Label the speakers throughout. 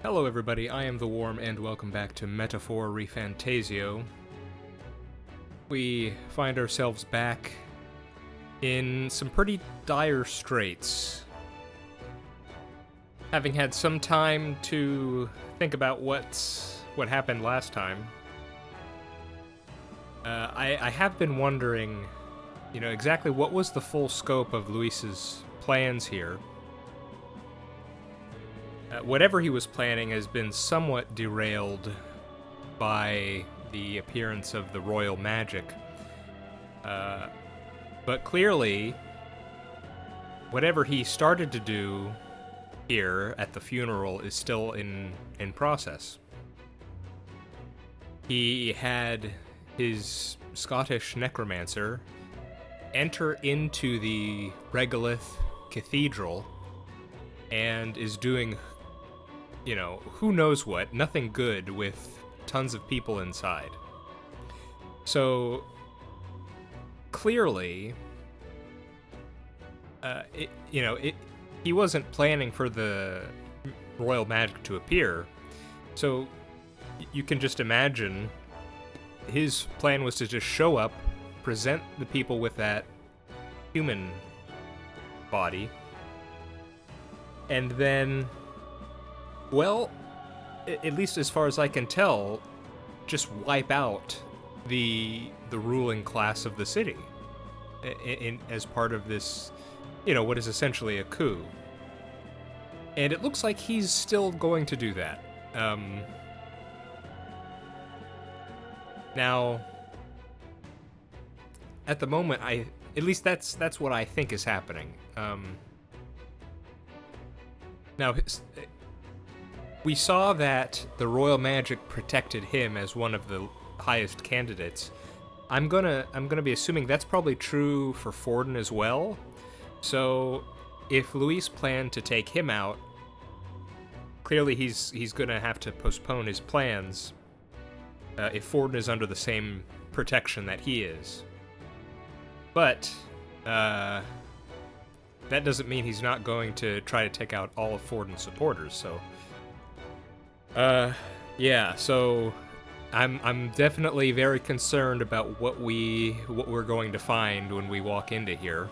Speaker 1: Hello everybody, I am The Worm, and welcome back to Metaphor ReFantazio. We find ourselves back in some pretty dire straits. Having had some time to think about what happened last time, I have been wondering, exactly what was the full scope of Luis's plans here. Whatever he was planning has been somewhat derailed by the appearance of the royal magic. But clearly, whatever he started to do here at the funeral is still in process. He had his Scottish necromancer enter into the regolith cathedral and is doing who knows what, nothing good with tons of people inside. So, clearly, he wasn't planning for the royal magic to appear, so you can just imagine his plan was to just show up, present the people with that human body, and then, well, at least as far as I can tell, just wipe out the ruling class of the city as part of this, what is essentially a coup. And it looks like he's still going to do that. Now, at the moment, at least that's what I think is happening. Now, we saw that the royal magic protected him as one of the highest candidates. I'm gonna be assuming that's probably true for Forden as well. So, if Luis planned to take him out, clearly he's gonna have to postpone his plans if Forden is under the same protection that he is. But that doesn't mean he's not going to try to take out all of Forden's supporters. So. Yeah, so I'm definitely very concerned about what we're going to find when we walk into here.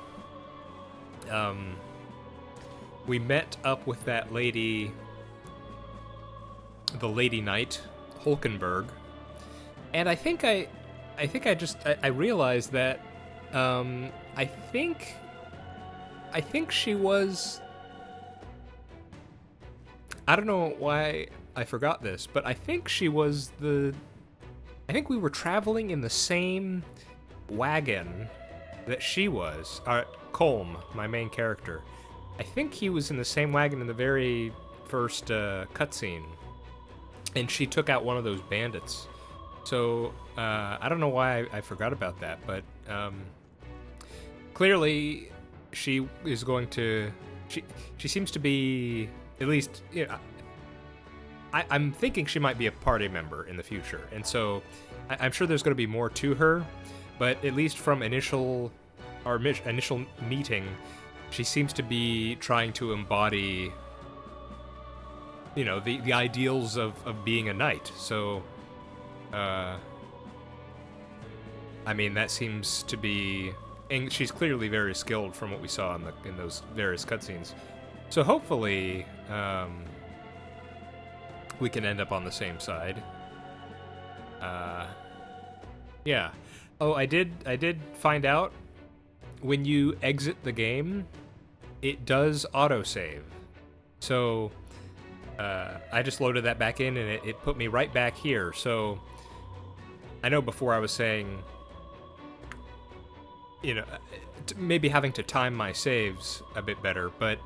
Speaker 1: We met up with that lady, the Lady Knight, Hulkenberg, and I think I realized that, I think she was, I don't know why I forgot this, but I think she was I think we were traveling in the same wagon that she was. Colm, my main character. I think he was in the same wagon in the very first cutscene, and she took out one of those bandits. So, I don't know why I forgot about that, but clearly she is going to... She seems to be, at least, I'm thinking she might be a party member in the future, and so I'm sure there's going to be more to her, but at least from initial meeting, she seems to be trying to embody, the ideals of being a knight. So, I mean, that seems to be, and she's clearly very skilled from what we saw in those various cutscenes. So hopefully, we can end up on the same side. Yeah. Oh, I did find out when you exit the game, it does autosave. So, I just loaded that back in, and it put me right back here. So, I know before I was saying, maybe having to time my saves a bit better, but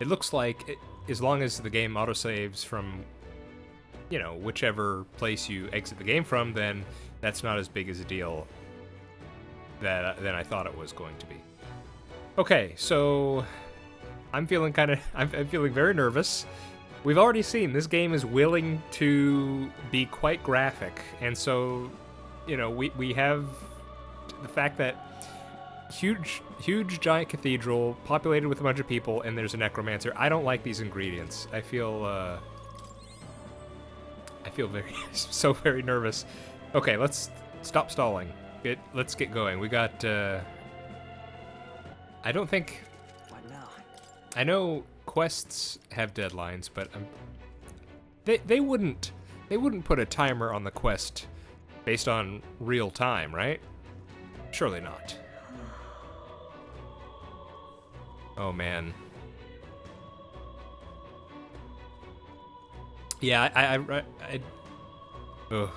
Speaker 1: it looks like as long as the game autosaves from whichever place you exit the game from, then that's not as big as a deal than I thought it was going to be. Okay, so I'm feeling very nervous. We've already seen this game is willing to be quite graphic, and so, we have the fact that huge giant cathedral populated with a bunch of people, and there's a necromancer. I don't like these ingredients. I feel I feel very, so very nervous. Okay, let's stop stalling. Let's get going. We got, I don't think...
Speaker 2: What now?
Speaker 1: I know quests have deadlines, but they wouldn't put a timer on the quest based on real time, right? Surely not. Oh man. Yeah, ugh.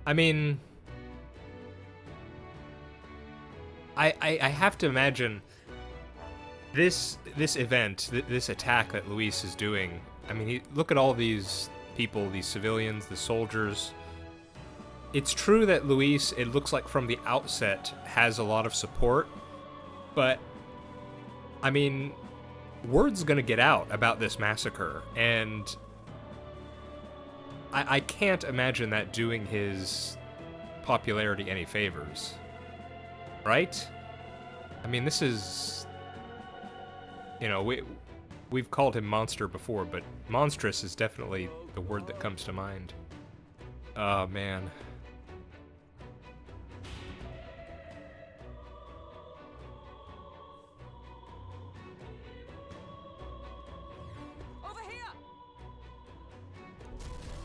Speaker 1: I mean, I have to imagine this event, this attack that Luis is doing. I mean, look at all these people, these civilians, the soldiers. It's true that Luis, it looks like from the outset, has a lot of support, but I mean, word's gonna get out about this massacre, and I can't imagine that doing his popularity any favors. Right? I mean, this is... You know, we've called him monster before, but monstrous is definitely the word that comes to mind. Oh, man.
Speaker 2: Over here!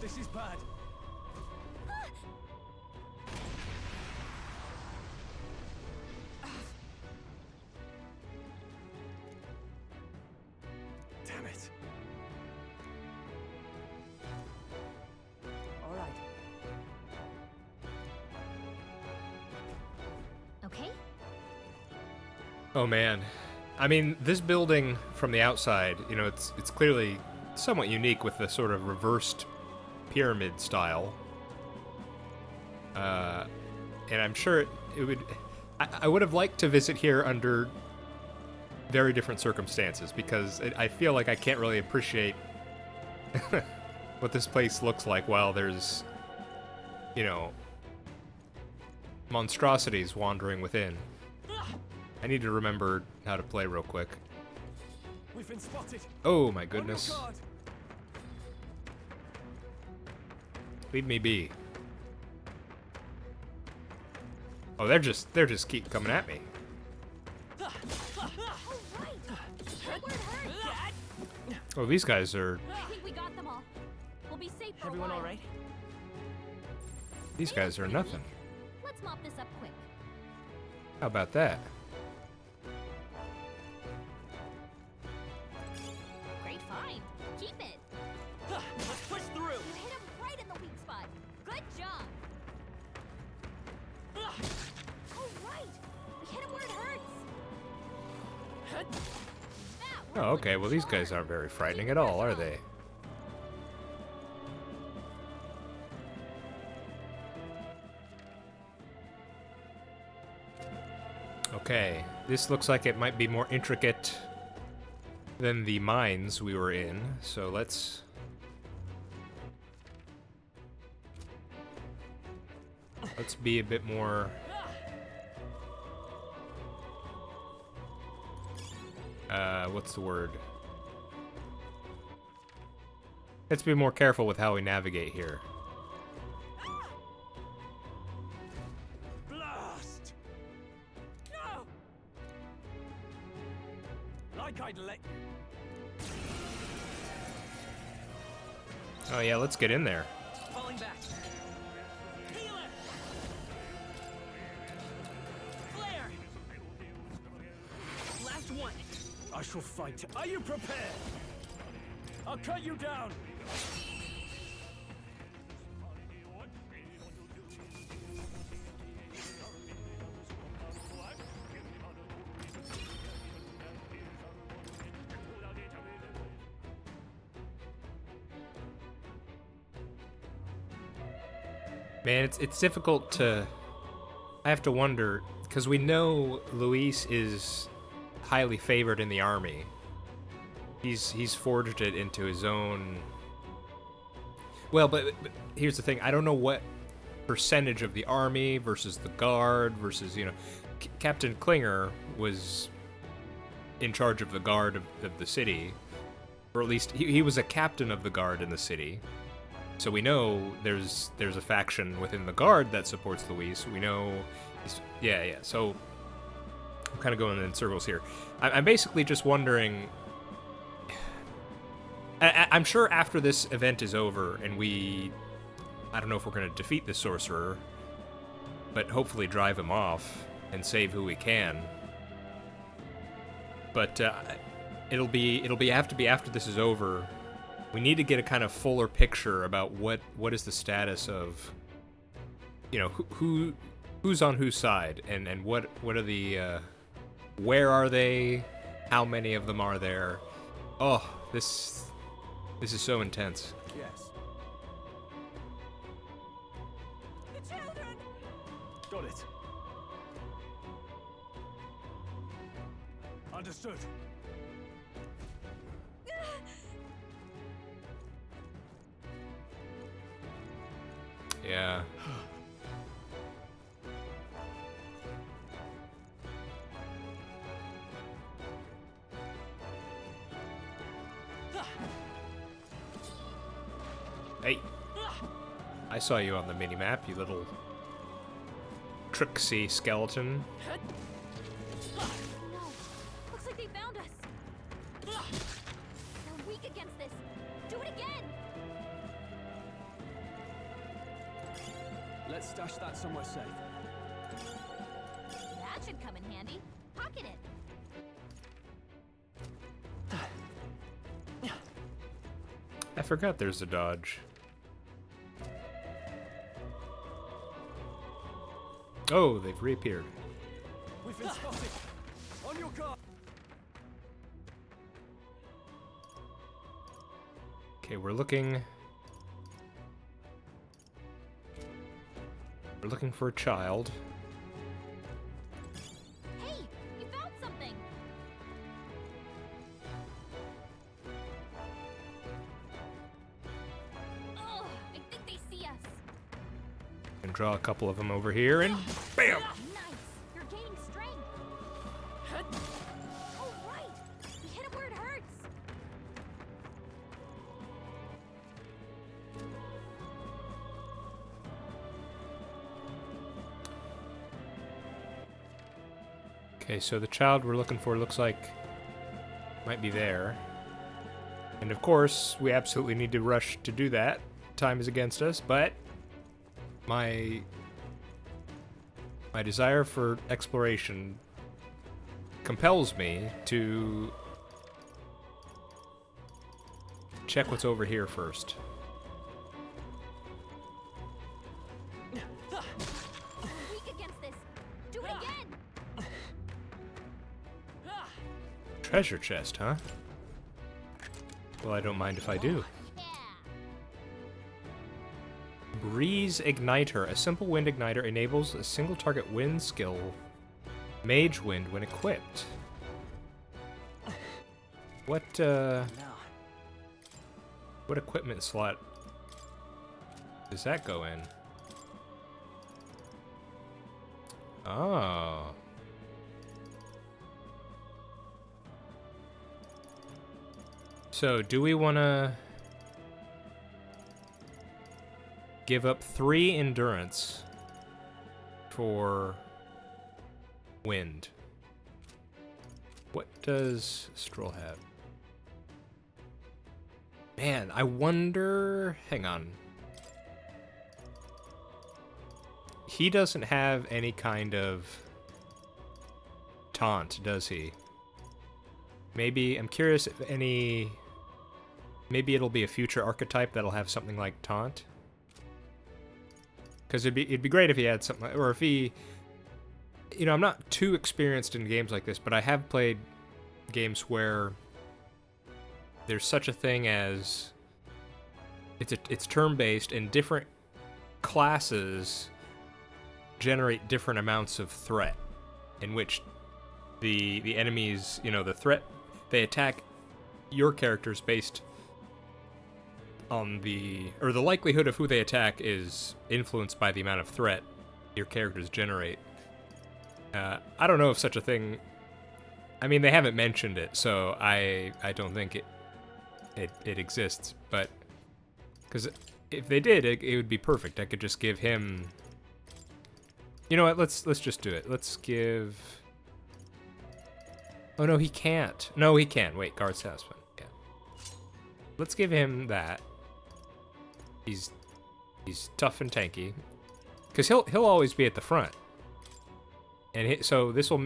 Speaker 2: This is bad. Damn it. All right.
Speaker 3: Okay.
Speaker 1: Oh, man. I mean, this building from the outside, you know, it's clearly somewhat unique with the sort of reversed pyramid style. And I'm sure it would... I would have liked to visit here under very different circumstances, because I feel like I can't really appreciate what this place looks like while there's, you know, monstrosities wandering within. I need to remember how to play real quick.
Speaker 2: We've been spotted.
Speaker 1: Oh my
Speaker 2: On your
Speaker 1: goodness.
Speaker 2: guard.
Speaker 1: Leave me be. Oh, they're just keep coming at me.
Speaker 3: All right. Hit where it hurts.
Speaker 1: Oh, these guys are...
Speaker 3: I think we got them all. We'll be safe for
Speaker 2: Everyone
Speaker 3: a while.
Speaker 2: all right?
Speaker 1: These guys are nothing.
Speaker 3: Let's mop this up quick.
Speaker 1: How about that?
Speaker 3: Great find. Keep it.
Speaker 2: Let's push through.
Speaker 3: You hit him right in the weak spot. Good job. All right. We hit him where it hurts. That
Speaker 1: Oh,
Speaker 3: worked
Speaker 1: okay.
Speaker 3: like
Speaker 1: Well, these
Speaker 3: a
Speaker 1: guys
Speaker 3: charm.
Speaker 1: aren't very frightening at all, are they? Okay. This looks like it might be more intricate than the mines we were in, so let's... Let's be a bit more... what's the word? Let's be more careful with how we navigate here.
Speaker 2: Blast! No! Like I'd let you.
Speaker 1: Oh yeah, let's get in there.
Speaker 2: Falling back. Healer! Flare! Last one. I shall fight. Are you prepared? I'll cut you down.
Speaker 1: Man, it's difficult to... I have to wonder, because we know Luis is highly favored in the army. He's forged it into his own... Well, but here's the thing. I don't know what percentage of the army versus the guard versus, you know... Captain Klinger was in charge of the guard of the city, or at least he was a captain of the guard in the city. So we know there's a faction within the guard that supports Luis. We know, yeah. So I'm kind of going in circles here. I'm basically just wondering. I'm sure after this event is over and I don't know if we're going to defeat the sorcerer, but hopefully drive him off and save who we can. But it'll have to be after this is over. We need to get a kind of fuller picture about what is the status of, who's on whose side, and what are the where are they? How many of them are there? Oh, this is so intense.
Speaker 2: Yes.
Speaker 3: The children!
Speaker 2: Got it. Understood.
Speaker 1: Yeah. Hey. I saw you on the minimap, you little tricksy skeleton.
Speaker 3: No. Looks like they found us. We're weak against this. Do it again!
Speaker 2: Let's stash that somewhere safe.
Speaker 3: That should come in handy. Pocket it.
Speaker 1: I forgot there's a dodge. Oh, they've reappeared.
Speaker 2: We've been spotted. On your guard.
Speaker 1: Okay, we're looking for a child.
Speaker 3: Hey, you found something. Oh, I think they see us.
Speaker 1: And draw a couple of them over here, and bam!
Speaker 3: Nice. You're gaining strength. Oh, right. We hit it where it hurts.
Speaker 1: Okay, so the child we're looking for looks like might be there. And of course, we absolutely need to rush to do that. Time is against us, but my desire for exploration compels me to check what's over here first.
Speaker 3: Weak against this. Do it again.
Speaker 1: Treasure chest, huh? Well, I don't mind if I do.
Speaker 3: Yeah.
Speaker 1: Breeze Igniter. A simple wind igniter enables a single target wind skill, Mage Wind, when equipped. What equipment slot does that go in? Oh. So, do we want to give up 3 endurance for wind? What does Stroll have? Man, I wonder... Hang on. He doesn't have any kind of taunt, does he? Maybe, I'm curious if any... Maybe it'll be a future archetype that'll have something like taunt. Because it'd be great if he had something, or if he... You know, I'm not too experienced in games like this, but I have played games where there's such a thing as... It's turn-based, and different classes generate different amounts of threat, in which the enemies, you know, the threat, they attack your characters based on the likelihood of who they attack is influenced by the amount of threat your characters generate. I don't know if such a thing. I mean, they haven't mentioned it, so I don't think it exists. But because if they did, it would be perfect. I could just give him. You know what? Let's just do it. Let's give. Oh no, he can't. No, he can. Wait, guard Sassman. Yeah. Let's give him that. He's tough and tanky, because he'll always be at the front. And so this will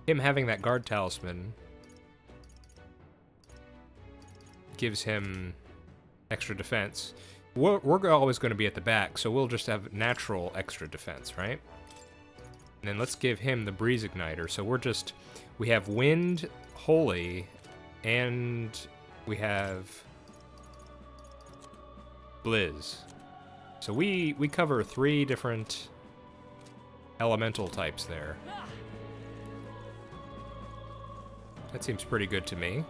Speaker 1: him having that guard talisman gives him extra defense. We're always going to be at the back, so we'll just have natural extra defense, right? And then let's give him the breeze igniter. So we have wind, holy, and we have blizz. So we cover 3 different elemental types there. That seems pretty good to me.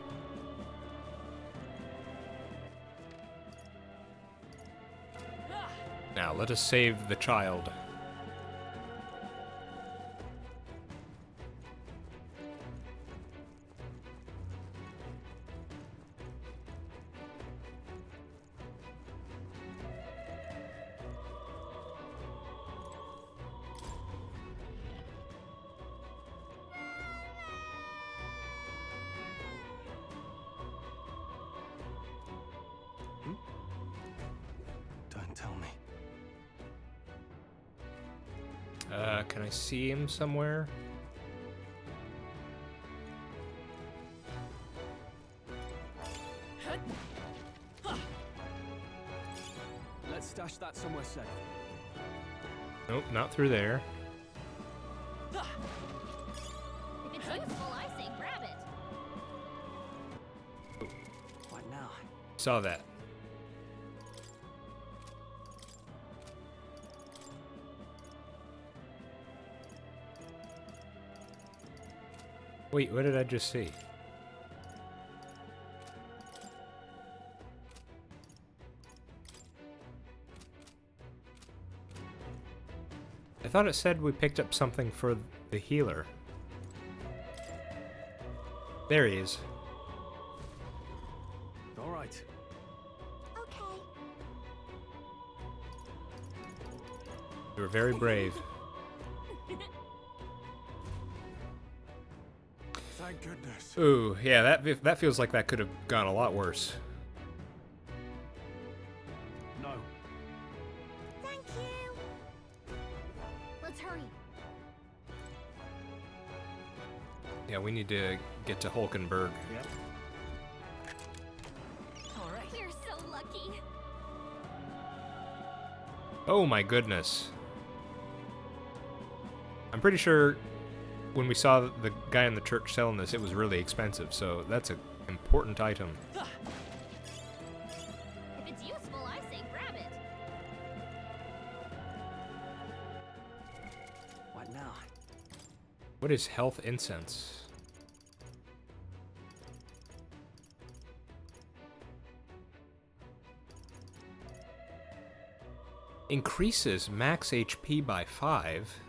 Speaker 1: Now let us save the child.
Speaker 2: Don't tell me.
Speaker 1: Can I see him somewhere?
Speaker 2: Let's stash that somewhere safe.
Speaker 1: Nope, not through there.
Speaker 3: If it's useful, I say grab it.
Speaker 2: Right now.
Speaker 1: Saw that. Wait, what did I just see? I thought it said we picked up something for the healer. There he is.
Speaker 2: All right.
Speaker 3: Okay.
Speaker 1: You were very brave.
Speaker 2: Thank goodness.
Speaker 1: Ooh, yeah, that feels like that could have gone a lot worse.
Speaker 2: No.
Speaker 3: Thank you. Let's hurry.
Speaker 1: Yeah, we need to get to Hulkenberg.
Speaker 2: Yep.
Speaker 3: All right. We're so lucky.
Speaker 1: Oh my goodness. I'm pretty sure when we saw the guy in the church selling this, it was really expensive, so that's an important item.
Speaker 3: If it's useful, I say grab it.
Speaker 2: What now?
Speaker 1: What is health incense? Increases max HP by 5.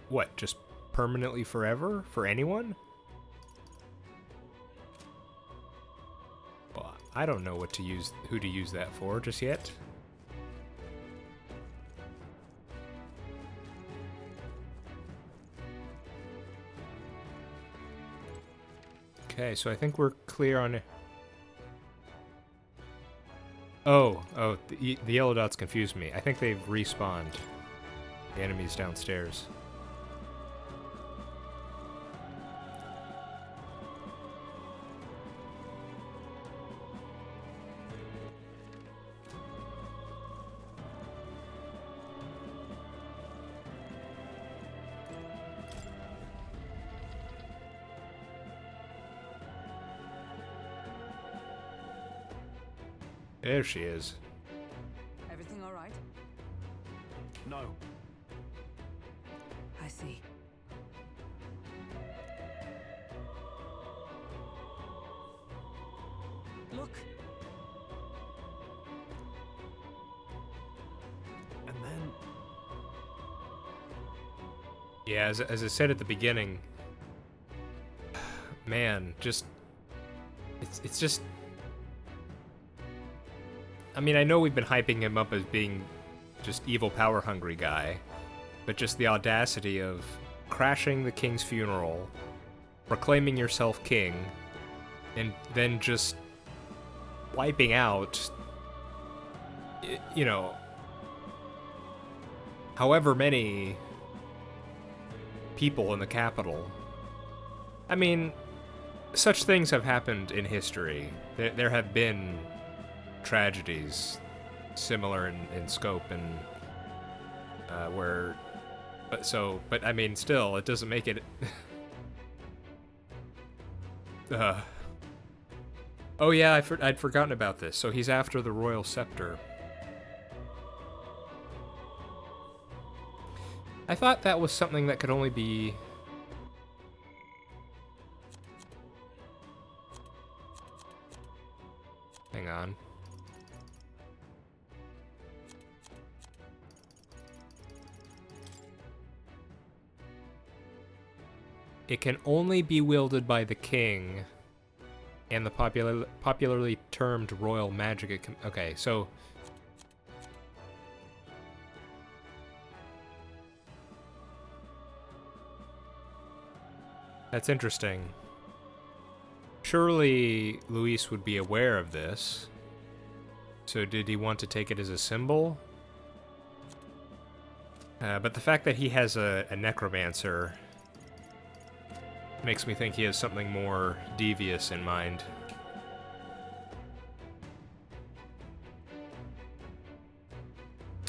Speaker 1: What, just permanently forever? For anyone? Well, I don't know who to use that for just yet. Okay, so I think we're clear on... Oh, the yellow dots confused me. I think they've respawned. The enemies downstairs. There she is.
Speaker 4: Everything all right?
Speaker 2: No.
Speaker 4: I see. Look,
Speaker 2: And then
Speaker 1: Yeah, as I said at the beginning, man, just it's just. I mean, I know we've been hyping him up as being just evil, power-hungry guy, but just the audacity of crashing the king's funeral, proclaiming yourself king, and then just wiping out, you know, however many people in the capital. I mean, such things have happened in history. There have been tragedies similar in scope and but I mean, still, it doesn't make it. Oh yeah, I'd forgotten about this. So he's after the royal scepter. I thought that was something that could only be. Hang on. It can only be wielded by the king and the popularly termed royal magic. Okay, so that's interesting. Surely Luis would be aware of this. So did he want to take it as a symbol? But the fact that he has a necromancer makes me think he has something more devious in mind.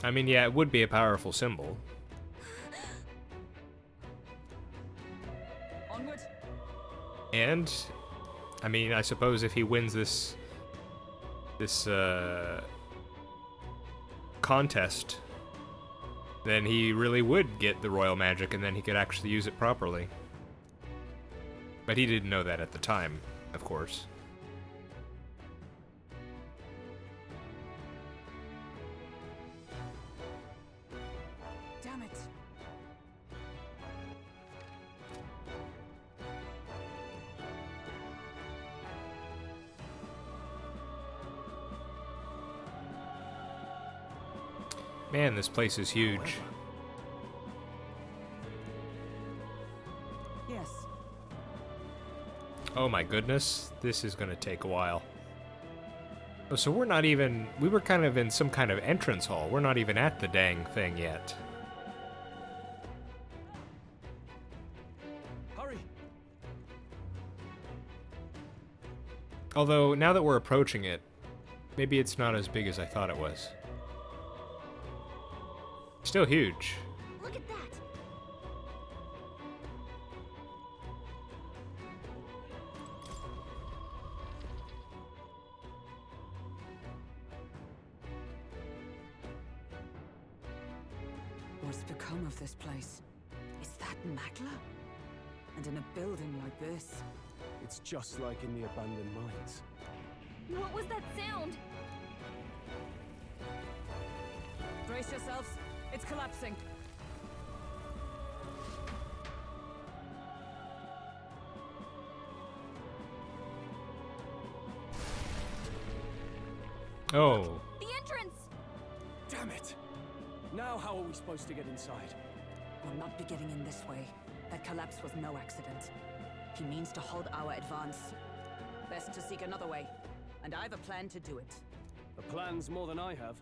Speaker 1: I mean, yeah, it would be a powerful symbol.
Speaker 4: Onward.
Speaker 1: And, I mean, I suppose if he wins this contest, then he really would get the royal magic, and then he could actually use it properly. But he didn't know that at the time, of course.
Speaker 4: Damn it.
Speaker 1: Man, this place is huge.
Speaker 4: Yes.
Speaker 1: Oh my goodness, this is gonna take a while. Oh, so we're not even... We were kind of in some kind of entrance hall. We're not even at the dang thing yet.
Speaker 2: Hurry!
Speaker 1: Although, now that we're approaching it, maybe it's not as big as I thought it was. Still huge.
Speaker 3: Look at that.
Speaker 4: What's become of this place? Is that Magla? And in a building like this?
Speaker 2: It's just like in the abandoned mines.
Speaker 3: What was that sound?
Speaker 4: Brace yourselves. It's collapsing.
Speaker 1: Oh.
Speaker 3: The entrance!
Speaker 2: Damn it! Now how are we supposed to get inside?
Speaker 4: We'll not be getting in this way. That collapse was no accident. He means to halt our advance. Best to seek another way. And I've a plan to do it.
Speaker 2: The plan's more than I have.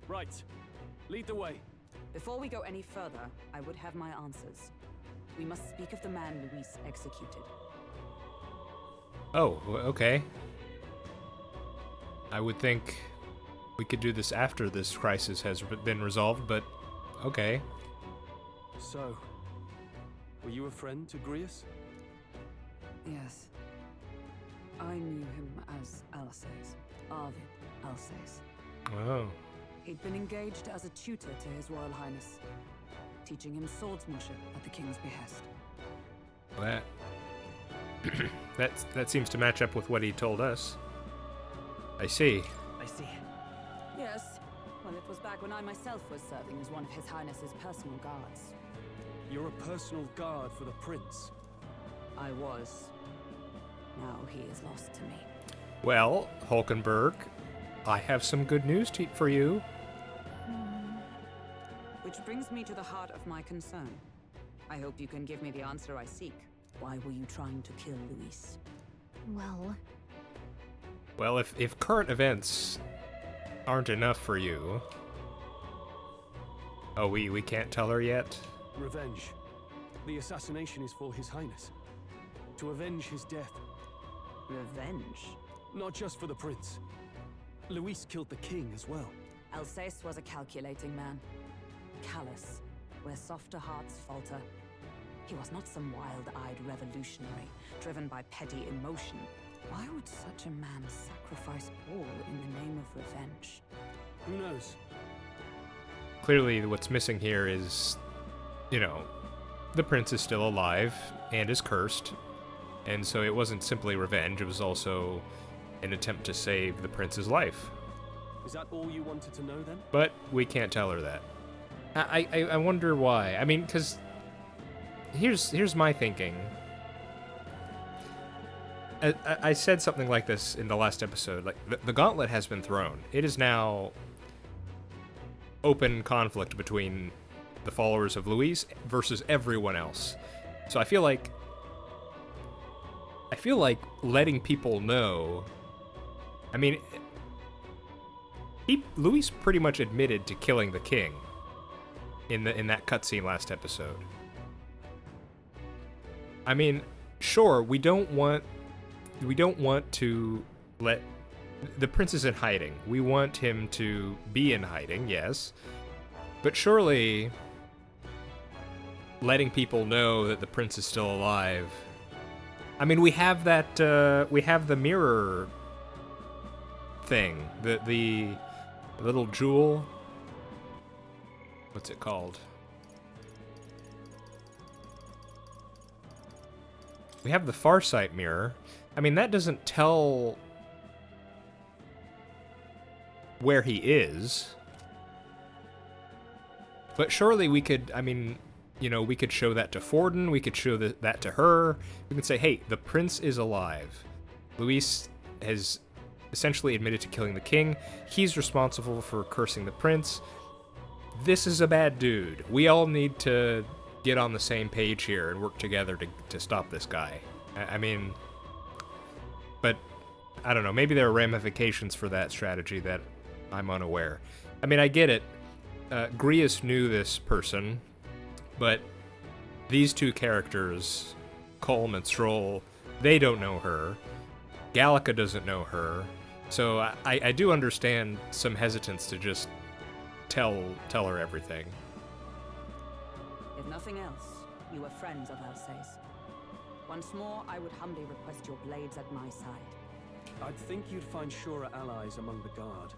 Speaker 2: Right. Lead the way.
Speaker 4: Before we go any further, I would have my answers. We must speak of the man Luis executed.
Speaker 1: Oh, okay. I would think we could do this after this crisis has been resolved, but okay.
Speaker 2: So, were you a friend to Grius?
Speaker 4: Yes. I knew him as Alsace. Arvid Alsace.
Speaker 1: Oh.
Speaker 4: He'd been engaged as a tutor to His Royal Highness, teaching him swordsmanship at the King's behest.
Speaker 1: That seems to match up with what he told us. I see.
Speaker 2: I see.
Speaker 4: Yes. Well, it was back when I myself was serving as one of His Highness's personal guards.
Speaker 2: You're a personal guard for the prince.
Speaker 4: I was. Now he is lost to me.
Speaker 1: Well, Hulkenberg, I have some good news for you.
Speaker 4: Which brings me to the heart of my concern. I hope you can give me the answer I seek. Why were you trying to kill Luis?
Speaker 3: Well,
Speaker 1: Well, if current events aren't enough for you... Oh, we can't tell her yet?
Speaker 2: Revenge. The assassination is for His Highness. To avenge his death.
Speaker 4: Revenge?
Speaker 2: Not just for the prince. Luis killed the king as well.
Speaker 4: Alsace was a calculating man. Callous, where softer hearts falter. He was not some wild-eyed revolutionary, driven by petty emotion. Why would such a man sacrifice all in the name of revenge?
Speaker 2: Who knows?
Speaker 1: Clearly, what's missing here is, you know, the prince is still alive and is cursed, and so it wasn't simply revenge, it was also an attempt to save the prince's life.
Speaker 2: Is that all you wanted to know then?
Speaker 1: But we can't tell her that. I wonder why. I mean, because here's my thinking. I said something like this in the last episode. Like, the gauntlet has been thrown. It is now open conflict between the followers of Luis versus everyone else. So I feel like letting people know. I mean, Luis pretty much admitted to killing the king in that cutscene last episode. I mean, sure, we don't want to let the prince is in hiding. We want him to be in hiding, yes. But surely letting people know that the prince is still alive. I mean, we have that we have the mirror thing, the little jewel. What's it called? We have the Farsight mirror. I mean, that doesn't tell where he is. But surely we could, I mean, you know, we could show that to Forden, we could show that to her. We could say, hey, the prince is alive. Luis has essentially admitted to killing the king. He's responsible for cursing the prince. This is a bad dude. We all need to get on the same page here and work together to stop this guy. I mean, but I don't know, maybe there are ramifications for that strategy that I'm unaware. I mean, I get it. Grius knew this person, but these two characters, Colm and Stroll, they don't know her. Gallica doesn't know her. So I do understand some hesitance to just tell her everything.
Speaker 4: If nothing else, you were friends of Alsace. Once more, I would humbly request your blades at my side.
Speaker 2: I'd think you'd find surer allies among the guard.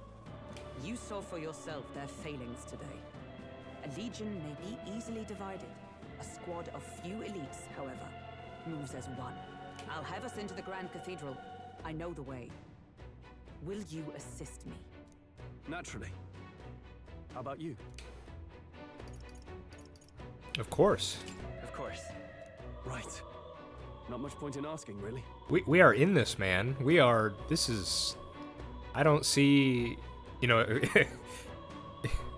Speaker 4: You saw for yourself their failings today. A legion may be easily divided. A squad of few elites, however, moves as one. I'll have us into the Grand Cathedral. I know the way. Will you assist me?
Speaker 2: Naturally. How about you?
Speaker 1: Of course.
Speaker 2: Of course. Right. Not much point in asking, really.
Speaker 1: We are in this, man. This is... I don't see... You know...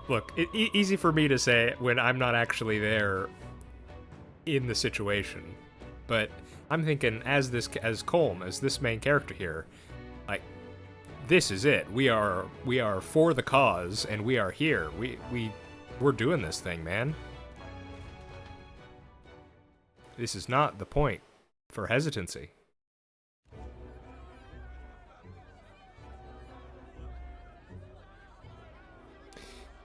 Speaker 1: Look, easy for me to say when I'm not actually there in the situation. But I'm thinking, as Colm, as this main character here, like, this is it. We are for the cause, and we are here. We're doing this thing, man. This is not the point for hesitancy.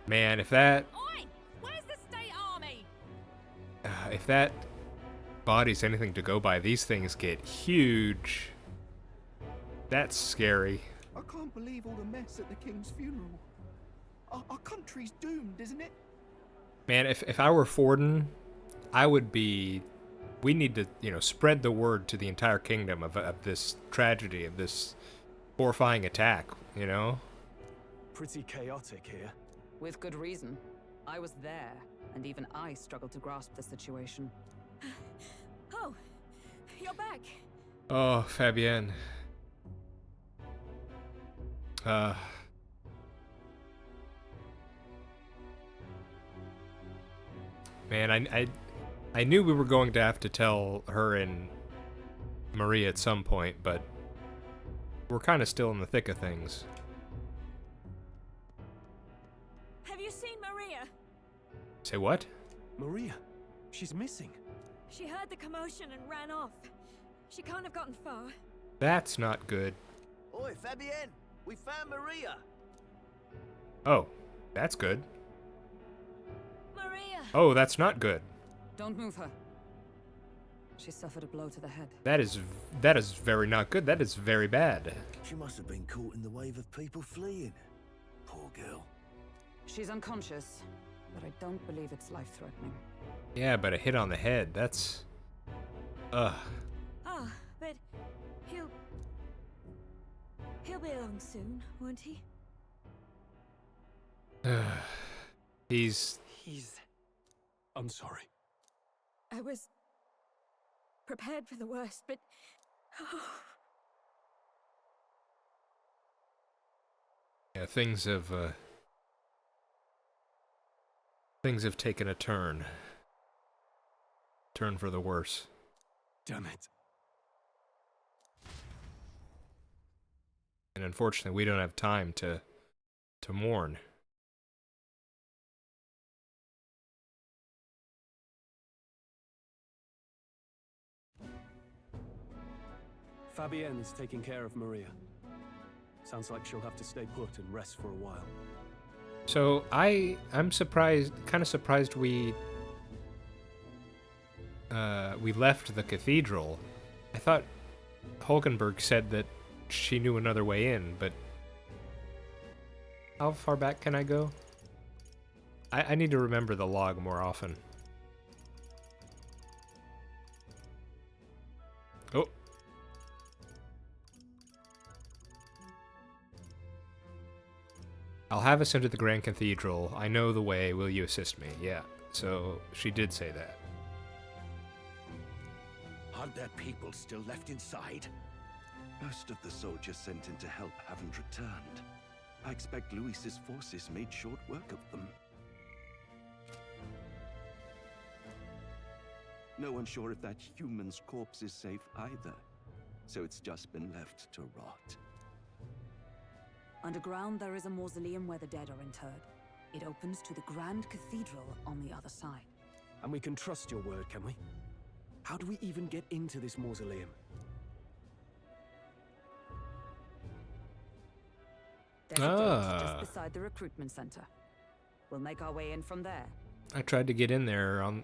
Speaker 1: Man, if that...
Speaker 3: Oi! Where's the state army?
Speaker 1: If that body's anything to go by, these things get huge. That's scary.
Speaker 5: I can't believe all the mess at the king's funeral. Our country's doomed, isn't it?
Speaker 1: Man, if I were Forden, I would be... We need to, you know, spread the word to the entire kingdom of this tragedy, of this horrifying attack, you know?
Speaker 2: Pretty chaotic here.
Speaker 4: With good reason. I was there, and even I struggle to grasp the situation.
Speaker 3: Oh, you're back.
Speaker 1: Oh, Fabienne. Man, I knew we were going to have to tell her and Maria at some point, but we're kind of still in the thick of things.
Speaker 3: Have you seen Maria?
Speaker 1: Say what?
Speaker 2: Maria, she's missing.
Speaker 3: She heard the commotion and ran off. She can't have gotten far.
Speaker 1: That's not good.
Speaker 6: Oi, Fabienne, we found Maria.
Speaker 1: Oh, that's good.
Speaker 3: Maria!
Speaker 1: Oh, that's not good.
Speaker 4: Don't move her. She suffered a blow to the head.
Speaker 1: That is very not good. That is very bad.
Speaker 6: She must have been caught in the wave of people fleeing. Poor girl.
Speaker 4: She's unconscious, but I don't believe it's life-threatening.
Speaker 1: Yeah, but a hit on the head, that's... Ugh.
Speaker 3: Ah, but he'll be along soon, won't he?
Speaker 1: He's...
Speaker 2: I'm sorry.
Speaker 3: I was prepared for the worst, but
Speaker 1: Yeah, things have taken a turn. Turn for the worse.
Speaker 2: Damn it.
Speaker 1: And unfortunately, we don't have time to mourn.
Speaker 2: Fabienne is taking care of Maria. Sounds like she'll have to stay put and rest for a while.
Speaker 1: So I'm surprised, kind of surprised we left the cathedral. I thought Hulkenberg said that she knew another way in, but how far back can I go? I need to remember the log more often. Oh. I'll have us into the Grand Cathedral. I know the way. Will you assist me? Yeah. So she did say that.
Speaker 6: Aren't there people still left inside? Most of the soldiers sent in to help haven't returned. I expect Luis's forces made short work of them. No one's sure if that human's corpse is safe either, so it's just been left to rot.
Speaker 4: Underground, there is a mausoleum where the dead are interred. It opens to the Grand Cathedral on the other side.
Speaker 2: And we can trust your word, can we? How do we even get into this mausoleum?
Speaker 4: There's a gate just beside the recruitment center. We'll make our way in from there.
Speaker 1: I tried to get in there on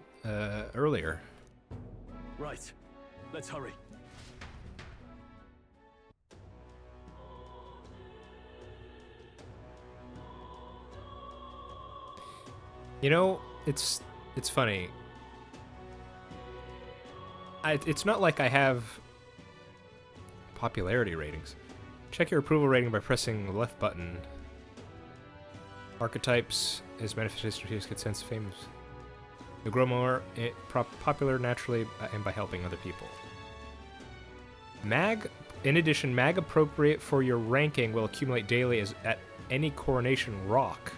Speaker 1: earlier.
Speaker 2: Right. Let's hurry.
Speaker 1: You know, it's funny. It's not like I have popularity ratings. Check your approval rating by pressing the left button. Archetypes is manifestation of good sense of fame. You'll grow more popular naturally and by helping other people. In addition, mag appropriate for your ranking will accumulate daily as at any coronation rock,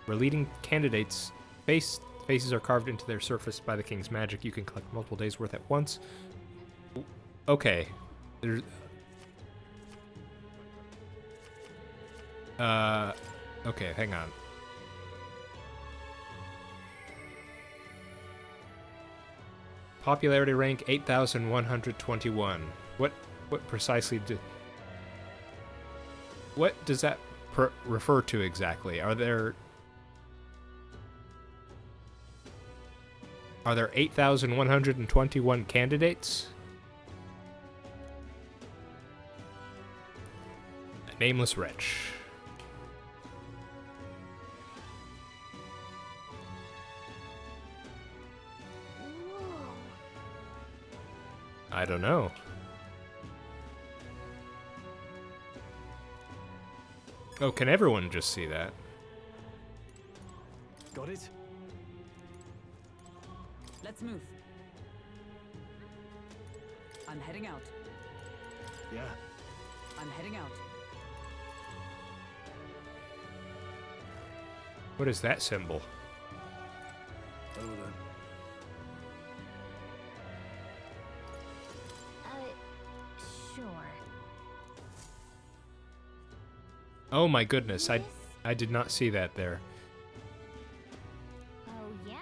Speaker 1: where leading candidates' faces are carved into their surface by the king's magic. You can collect multiple days' worth at once. Okay. There's... Okay, hang on. Popularity rank 8,121. What precisely what does that refer to exactly? Are there 8,121 candidates? A nameless wretch. I don't know. Oh, can everyone just see that?
Speaker 2: Got it?
Speaker 4: Let's move. I'm heading out.
Speaker 2: Yeah.
Speaker 4: I'm heading out.
Speaker 1: What is that symbol?
Speaker 2: Over then.
Speaker 3: Sure.
Speaker 1: Oh my goodness, I did not see that there.
Speaker 3: Oh, yeah?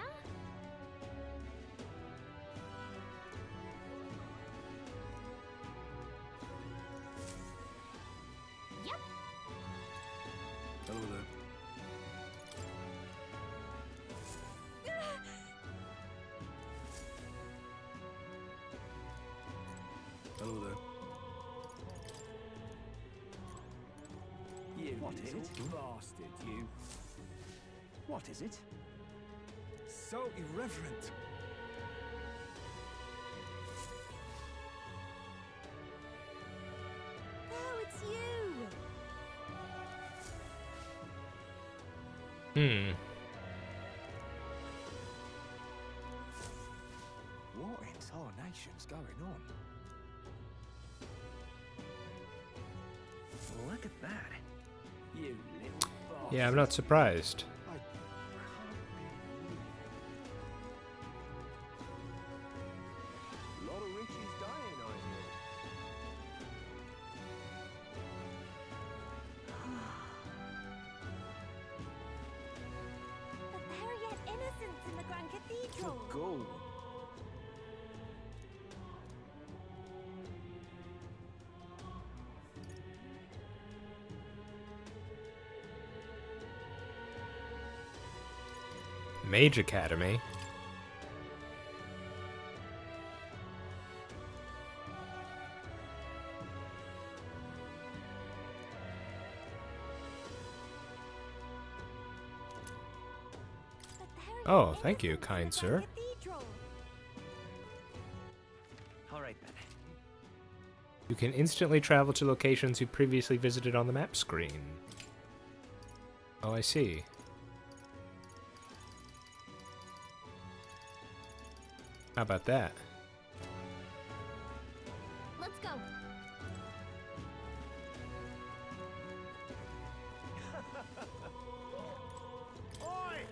Speaker 3: Yep.
Speaker 2: Over then. Over then. You
Speaker 5: What is
Speaker 2: little
Speaker 5: it?
Speaker 2: bastard, you.
Speaker 5: What is it?
Speaker 2: So irreverent.
Speaker 3: Oh, it's you!
Speaker 5: What in tarnation's going on? Look at that.
Speaker 2: You little bastard.
Speaker 1: Yeah, I'm not surprised.
Speaker 5: I can't believe
Speaker 2: Lot of Richies dying, I hear.
Speaker 3: But there are yet innocents in the Grand Cathedral!
Speaker 2: Go.
Speaker 1: Mage Academy.
Speaker 3: But there are
Speaker 1: Oh,
Speaker 3: yet
Speaker 1: thank you,
Speaker 3: innocents in
Speaker 1: kind
Speaker 3: the
Speaker 1: sir.
Speaker 3: Grand Cathedral.
Speaker 5: All right then.
Speaker 1: You can instantly travel to locations you previously visited on the map screen. Oh, I see. How about that?
Speaker 3: Let's go.
Speaker 2: Oi!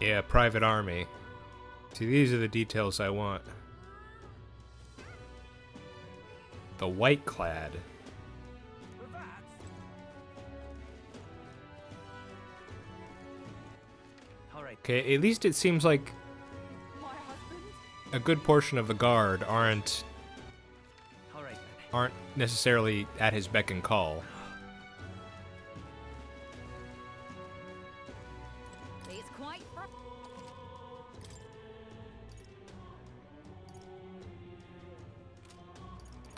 Speaker 1: Yeah, private army. See, these are the details I want. The white clad.
Speaker 5: All right.
Speaker 1: Okay, at least it seems like
Speaker 4: My husband?
Speaker 1: a good portion of the guard aren't
Speaker 5: All right then.
Speaker 1: aren't necessarily at his beck and call.
Speaker 4: It's quite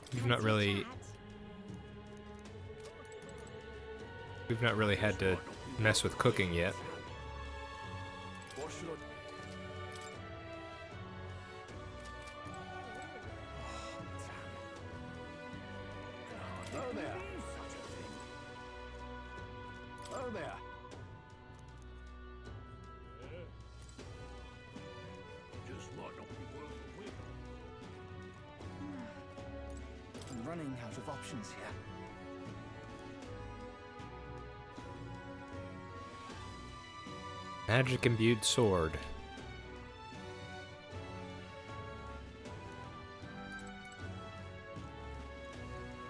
Speaker 1: We've not really had to mess with cooking yet.
Speaker 2: What should I... Oh, there. Such a thing. Oh, there. Just might not be worth the wait.
Speaker 5: I'm running out of options here.
Speaker 1: Magic imbued sword.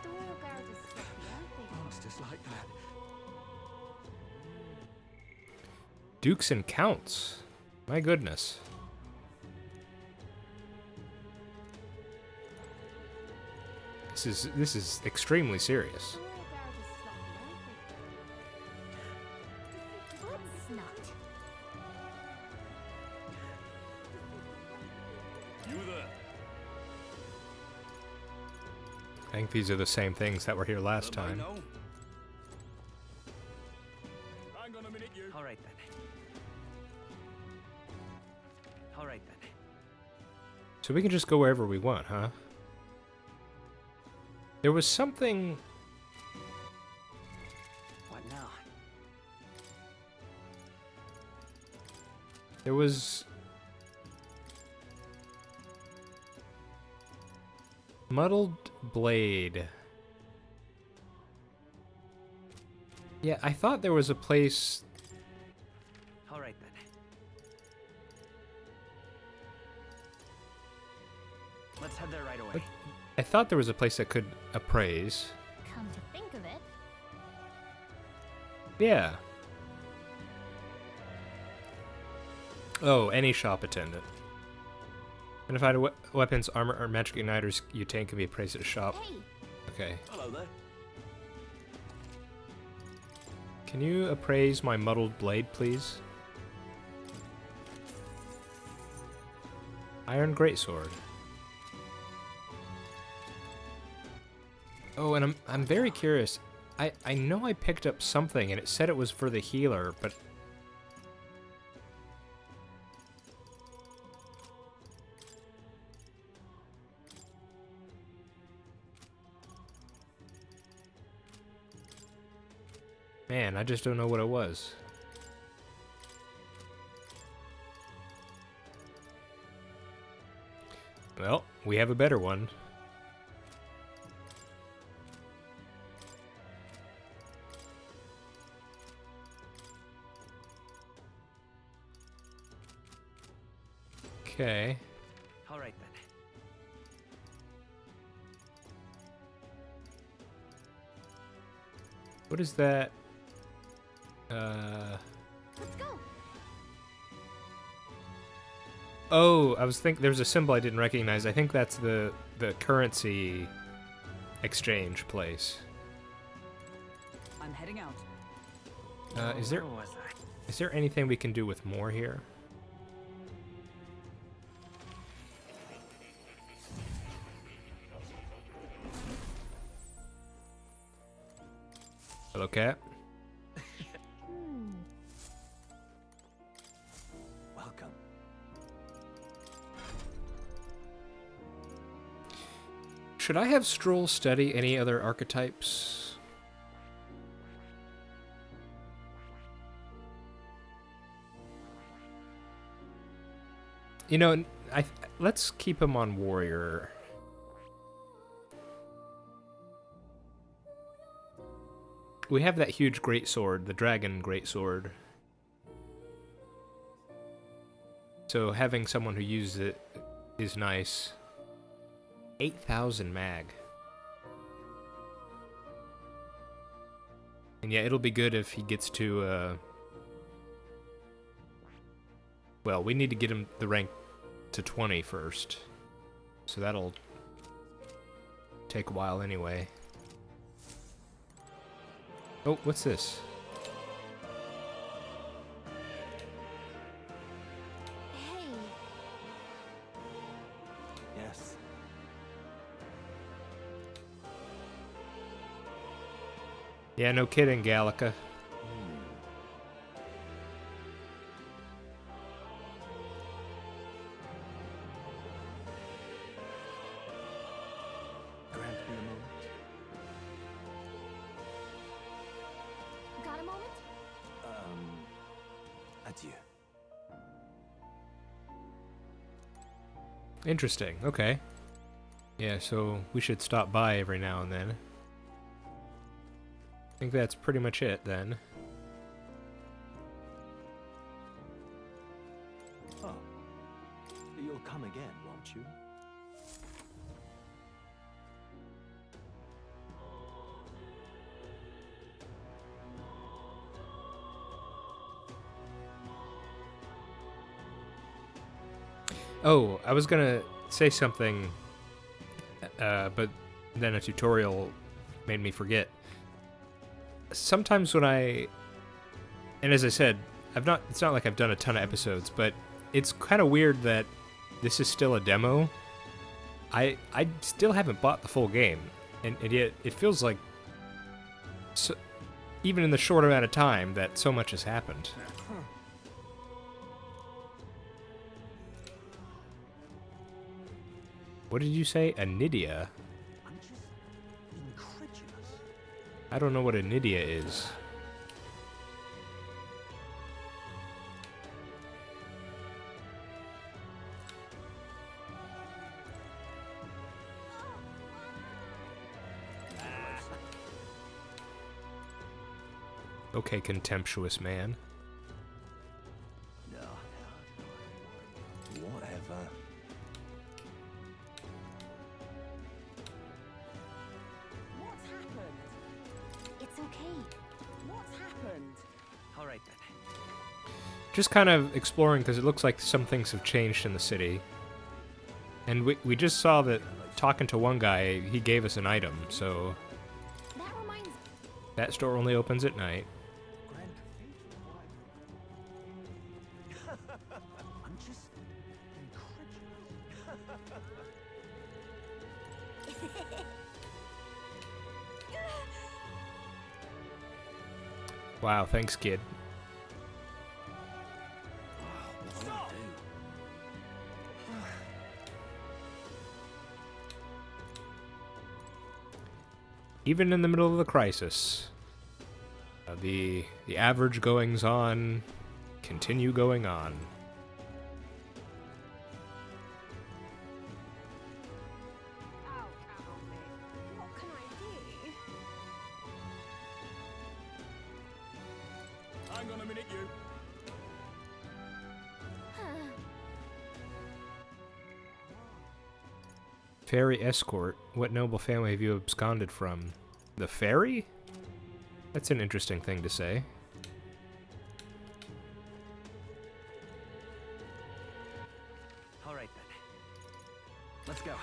Speaker 3: The Royal Guard is sloppy, aren't they?
Speaker 5: Monsters like that.
Speaker 1: Dukes and counts. My goodness. This is extremely serious.
Speaker 3: The Royal Guard is sloppy, aren't they? Let's not.
Speaker 2: You there?
Speaker 1: I think these are the same things that were here last time.
Speaker 2: No. Hang on a minute, you.
Speaker 7: All right then. All right then.
Speaker 1: So we can just go wherever we want, huh? There was something...
Speaker 7: What now?
Speaker 1: There was... Muddled blade. Yeah, I thought there was a place...
Speaker 7: All right then. Let's head there right away.
Speaker 1: I thought there was a place that could appraise.
Speaker 3: Come to think of it,
Speaker 1: Yeah. Oh, any shop attendant. Identified weapons, armor, or magic igniters you obtain can be appraised at a shop.
Speaker 3: hey,
Speaker 1: Okay.
Speaker 2: Hello there.
Speaker 1: Can you appraise my muddled blade, please? Iron greatsword. Oh, and I'm very curious. I know I picked up something and it said it was for the healer, but man, I just don't know what it was. Well, we have a better one. Okay.
Speaker 7: All right then.
Speaker 1: What is that?
Speaker 3: let's go.
Speaker 1: Oh, I was thinking there's a symbol I didn't recognize. I think that's the currency exchange place.
Speaker 4: I'm heading out.
Speaker 1: Is
Speaker 7: Where was I?
Speaker 1: there anything we can do with more here? Hello, cat.
Speaker 2: Welcome.
Speaker 1: Should I have Stroll study any other archetypes? You know, let's keep him on warrior. We have that huge greatsword, the dragon greatsword. So having someone who uses it is nice. 8,000 mag. And yeah, it'll be good if he gets to, well, we need to get him the rank to 20 first. So that'll take a while anyway. Oh, what's this?
Speaker 3: Hey,
Speaker 2: Yes.
Speaker 1: Yeah, no kidding, Gallica.
Speaker 2: Grant me a moment.
Speaker 3: got a moment?
Speaker 2: Adieu.
Speaker 1: Interesting, okay. Yeah, so we should stop by every now and then. I think that's pretty much it then.
Speaker 2: Oh. You'll come again, won't you?
Speaker 1: Oh, I was gonna say something, but then a tutorial made me forget. Sometimes when and as I said, it's not like I've done a ton of episodes, but it's kind of weird that this is still a demo. I still haven't bought the full game, and yet it feels like, so, even in the short amount of time that so much has happened. What did you say? Anidia?
Speaker 2: I'm just incredulous.
Speaker 1: I don't know what Anidia is. Okay, contemptuous man.
Speaker 6: No. Whatever.
Speaker 4: What's happened?
Speaker 3: It's okay.
Speaker 4: What's happened?
Speaker 7: All right then.
Speaker 1: Just kind of exploring because it looks like some things have changed in the city. And we just saw that talking to one guy, he gave us an item, so
Speaker 3: That reminds
Speaker 1: that store only opens at night.
Speaker 2: Grand Cathedral, I'm just incredulous.
Speaker 1: Wow, thanks, kid.
Speaker 6: What do I do?
Speaker 1: Even in the middle of the crisis, the average goings on continue going on.
Speaker 3: Oh, come on, Nick. What can I do?
Speaker 2: Hang on a minute, you.
Speaker 1: Fairy escort. What noble family have you absconded from? The fairy? That's an interesting thing to say.
Speaker 7: All right then. Let's go.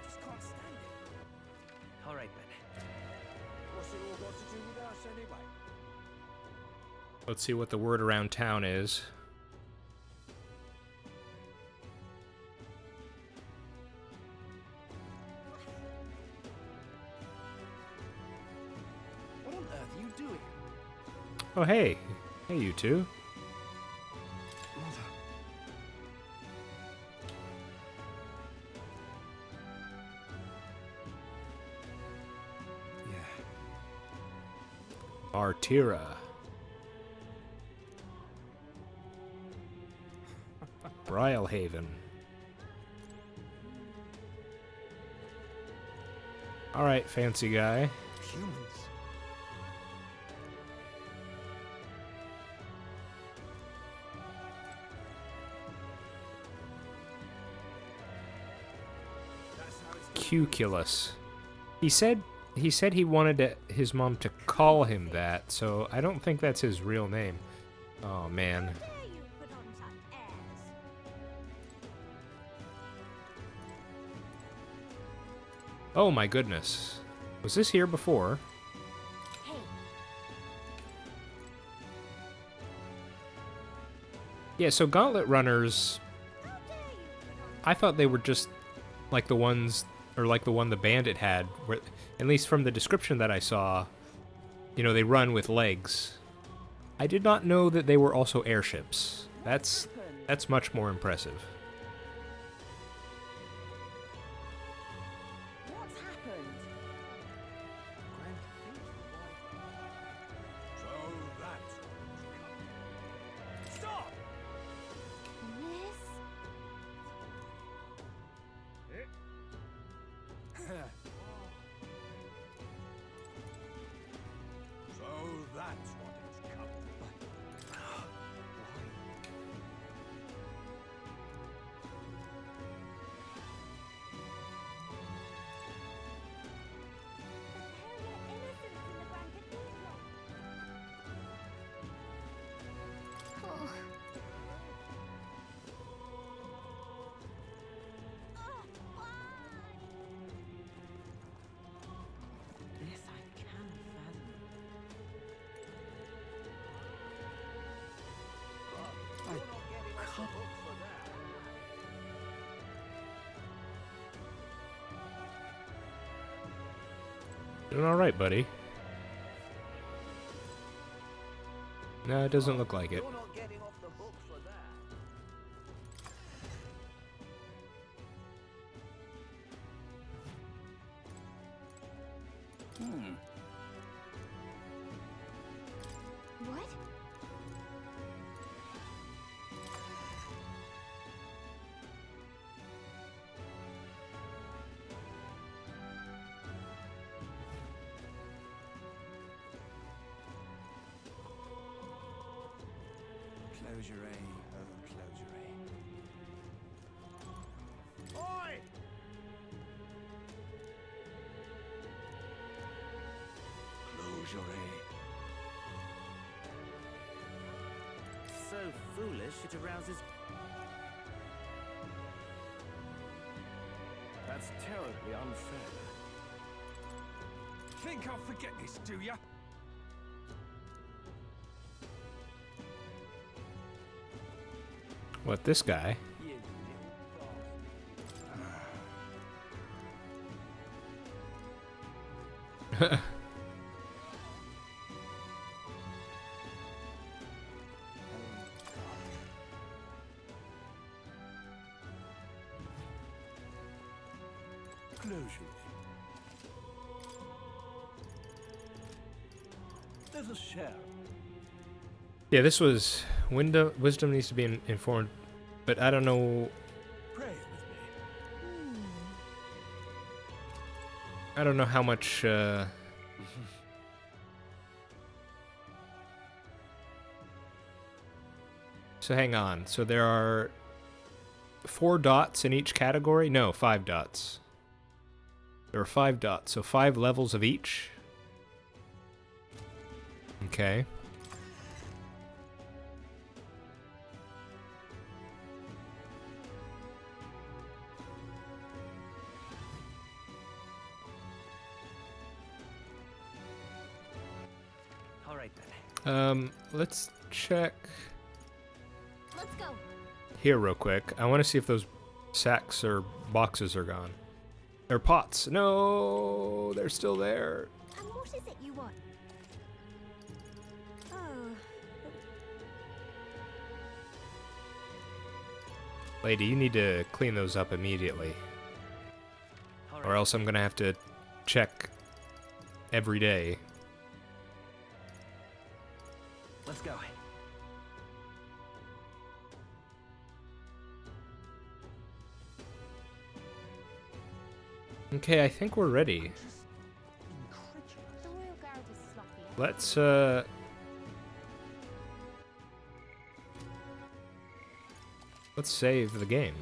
Speaker 2: Just can't stand it.
Speaker 7: All right then.
Speaker 2: What's it all got to do with us anyway?
Speaker 1: Let's see what the word around town is.
Speaker 5: What on earth are you doing?
Speaker 1: Oh, hey. Hey, you two.
Speaker 5: Mother. Yeah.
Speaker 1: Artira. Brylehaven. Alright, fancy guy.
Speaker 5: Humans.
Speaker 1: Cuculus. He said he wanted his mom to call him that, so I don't think that's his real name. Oh man.
Speaker 3: Dare you put on such airs?
Speaker 1: Oh my goodness. Was this here before?
Speaker 3: Hey,
Speaker 1: Yeah, so Gauntlet Runners,
Speaker 3: how dare you put on
Speaker 1: I thought they were just like the ones, or like the one the bandit had, where, at least from the description that I saw, you know, they run with legs. I did not know that they were also airships. That's much more impressive.
Speaker 4: What's happened?
Speaker 2: Grand Cathedral, so that's what it's come. Stop!
Speaker 3: this?
Speaker 2: So that's what it's come to.
Speaker 1: Doing alright, buddy. No, it doesn't look like it.
Speaker 7: You're not getting off the hook for that.
Speaker 3: What?
Speaker 7: Closure, oh closure. Oi! Closure. So foolish it arouses.
Speaker 2: That's terribly unfair.
Speaker 5: Think I'll forget this, do ya?
Speaker 1: What, this guy?
Speaker 2: You little Closure. There's a share.
Speaker 1: Yeah, this was... Wisdom needs to be informed, but I don't know...
Speaker 2: Pray with me.
Speaker 1: I don't know how much, So hang on. So there are 4 dots in each category? No, 5 dots. There are 5 dots, so 5 levels of each. Okay.
Speaker 7: All right then.
Speaker 1: Let's check
Speaker 3: Let's go.
Speaker 1: here real quick. I want to see if those sacks or boxes are gone. Or pots. No, they're still there.
Speaker 3: And what is it you want? Oh,
Speaker 1: Lady, you need to clean those up immediately.
Speaker 7: All
Speaker 1: Or
Speaker 7: right.
Speaker 1: else I'm gonna have to check every day.
Speaker 7: Let's go.
Speaker 1: Okay, I think we're ready.
Speaker 3: the Royal Guard is sloppy.
Speaker 1: Let's, let's save the game.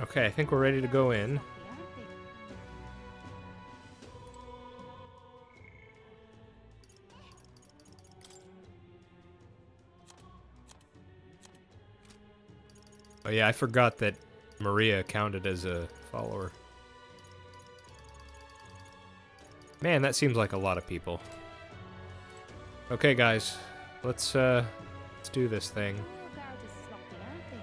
Speaker 1: Okay, I think we're ready to go in. Oh yeah, I forgot that Maria counted as a follower. Man, that seems like a lot of people. Okay, guys, let's do this thing.
Speaker 3: The Royal Guard is sloppy, aren't they?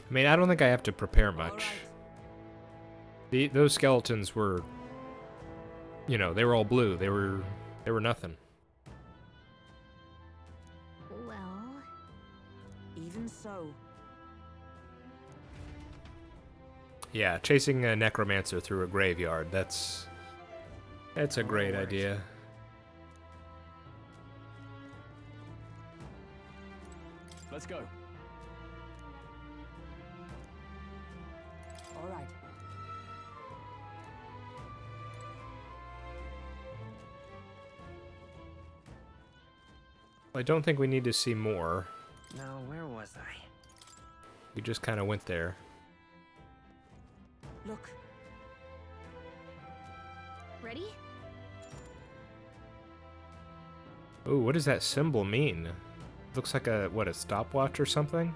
Speaker 1: I mean, I don't think I have to prepare much. Those skeletons were, you know, they were all blue. They were nothing.
Speaker 3: Well,
Speaker 4: Even so,
Speaker 1: Yeah, chasing a necromancer through a graveyard, that's a great idea.
Speaker 2: Let's go.
Speaker 4: all right.
Speaker 1: I don't think we need to see more.
Speaker 7: Now, where was I?
Speaker 1: We just kind of went there.
Speaker 4: Look,
Speaker 3: ready?
Speaker 1: Ooh, what does that symbol mean? Looks like a stopwatch or something?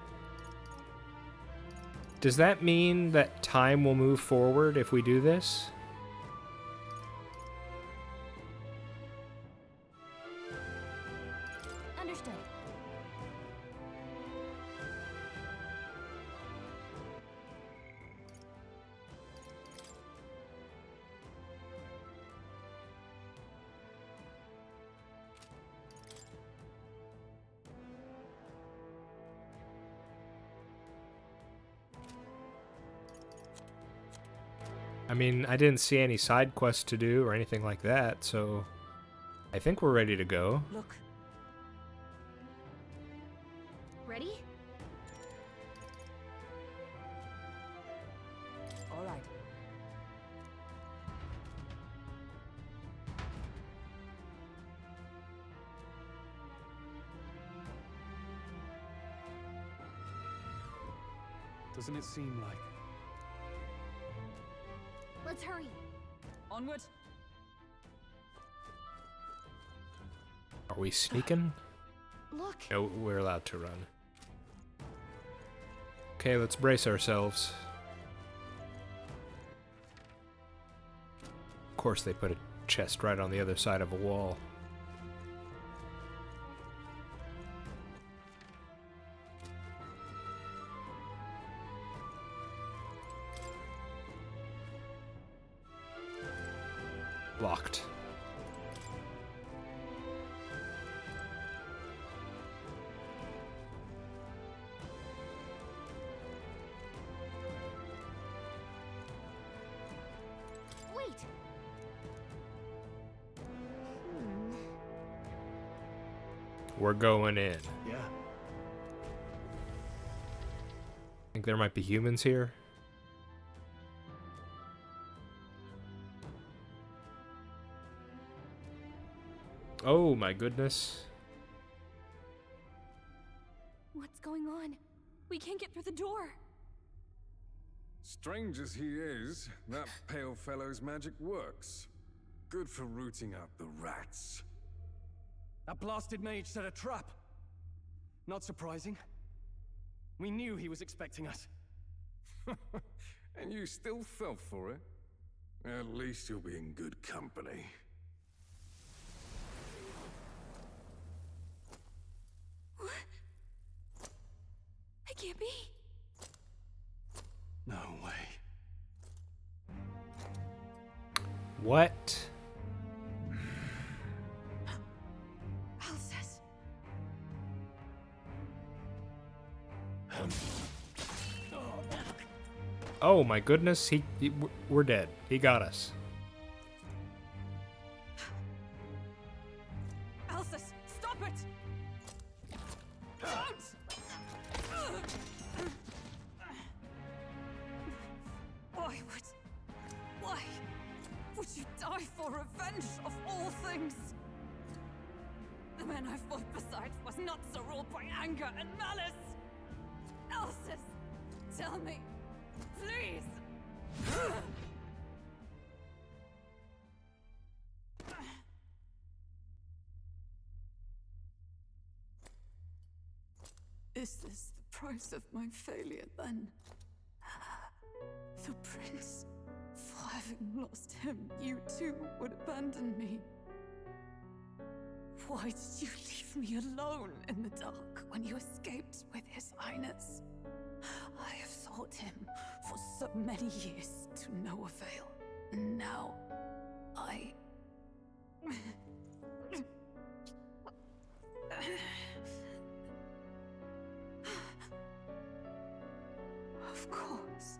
Speaker 1: Does that mean that time will move forward if we do this? I mean, I didn't see any side quests to do or anything like that, so I think we're ready to go.
Speaker 4: Look,
Speaker 3: Ready?
Speaker 4: all right.
Speaker 2: Doesn't it seem like...
Speaker 3: Let's hurry.
Speaker 4: Onward.
Speaker 1: Are we sneaking?
Speaker 3: Look.
Speaker 1: No, we're allowed to run. Okay, let's brace ourselves. Of course, they put a chest right on the other side of a wall. Locked.
Speaker 3: Wait.
Speaker 1: We're going in.
Speaker 2: Yeah.
Speaker 1: Think there might be humans here? Oh my goodness.
Speaker 3: What's going on? We can't get through the door.
Speaker 8: Strange as he is, that pale fellow's magic works. Good for rooting out the rats.
Speaker 2: That blasted mage set a trap. Not surprising. We knew he was expecting us.
Speaker 8: And you still fell for it? At least you'll be in good company.
Speaker 3: It can't be.
Speaker 2: No way.
Speaker 1: What?
Speaker 3: Alcest.
Speaker 1: Oh my goodness, we're dead. He got us.
Speaker 4: Alcest, stop it! Don't! Why would you die for revenge of all things? The man I fought beside was not so ruled by anger and malice. Alcest, tell me, please. Is this the price of my failure, then? The prince? For having lost him, you too would abandon me. Why did you leave me alone in the dark when you escaped with his highness? I have sought him for so many years to no avail. And now, I... Of course.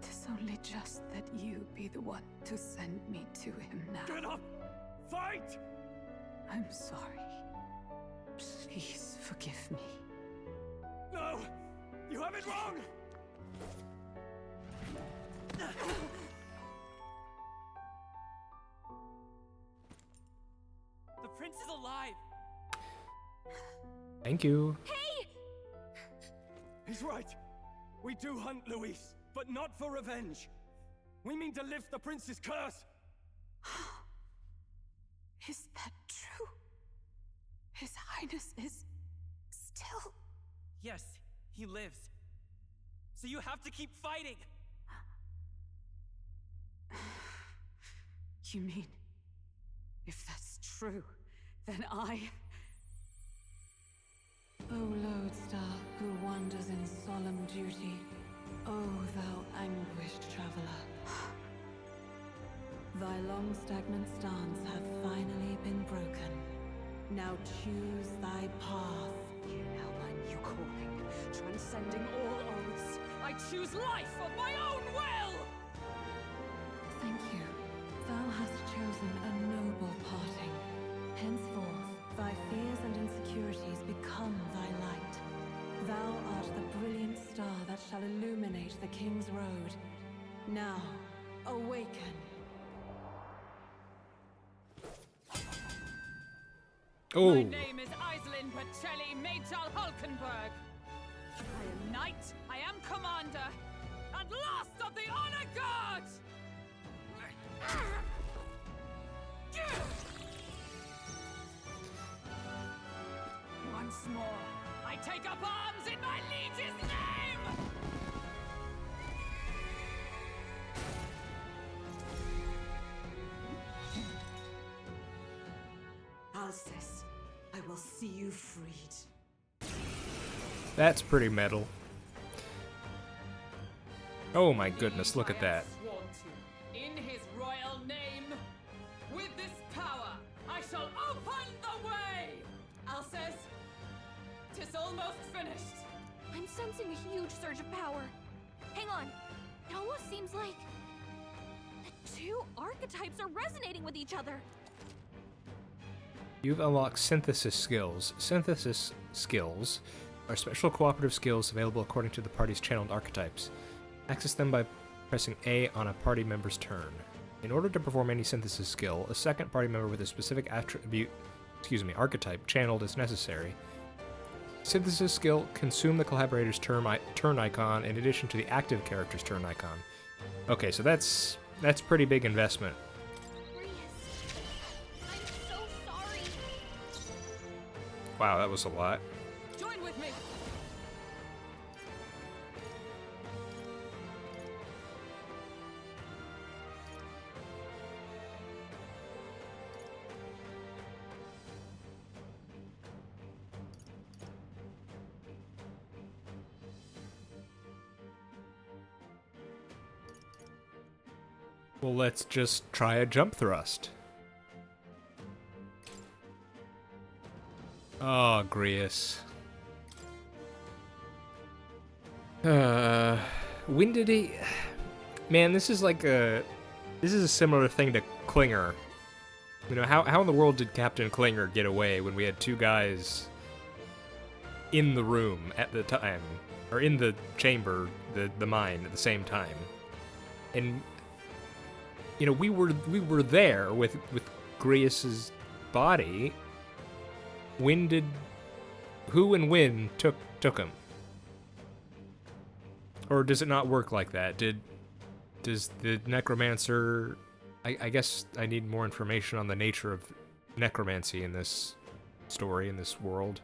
Speaker 4: Tis only just that you be the one to send me to him now.
Speaker 2: Get up! Fight!
Speaker 4: I'm sorry. Please forgive me.
Speaker 2: No! You have it wrong!
Speaker 7: The prince is alive!
Speaker 1: Thank you.
Speaker 3: Hey!
Speaker 2: He's right. We do hunt Luis, but not for revenge. We mean to lift the prince's curse.
Speaker 4: Is that true? His highness is still...
Speaker 7: Yes, he lives. So you have to keep fighting!
Speaker 4: You mean, if that's true, then I... O lodestar who wanders in solemn duty, O thou anguished traveler. Thy long stagnant stance hath finally been broken. Now choose thy path.
Speaker 9: Now my new calling, transcending all oaths, I choose life of my own will! chosen a noble parting. Henceforth, thy fears and insecurities become thy light. Thou art the brilliant star that shall illuminate the King's Road. Now, awaken.
Speaker 1: Oh.
Speaker 4: My name is Iselin Pacelli Majal Hulkenberg. I am knight, I am commander, and last of the Honor Guard! Once more, I take up arms in my liege's name! Alcest, I will see you freed.
Speaker 1: That's pretty metal. Oh my goodness, look at that.
Speaker 4: Sworn to, in his royal name, with this power, I shall open the way! Alcest, 'tis almost finished.
Speaker 3: I'm sensing a huge surge of power. Hang on. It almost seems like the two archetypes are resonating with each other.
Speaker 1: You've unlocked synthesis skills. Synthesis skills are special cooperative skills available according to the party's channeled archetypes. Access them by pressing A on a party member's turn. In order to perform any synthesis skill, a second party member with a specific archetype channeled is necessary. Synthesis skill, consume the collaborator's turn icon in addition to the active character's turn icon. Okay, so that's pretty big investment.
Speaker 3: I'm so sorry.
Speaker 1: Wow, that was a lot.
Speaker 4: Join with me!
Speaker 1: Well, let's just try a jump thrust. Oh, Grius. When did he... Man, this is like a... This is a similar thing to Klinger. You know, how in the world did Captain Klinger get away when we had two guys in the room at the time? Or in the chamber, the mine, at the same time? And... You know, we were there with Grius's body. When did... Who and when took him? Or does it not work like that? Does the necromancer... I guess I need more information on the nature of necromancy in this story, in this world.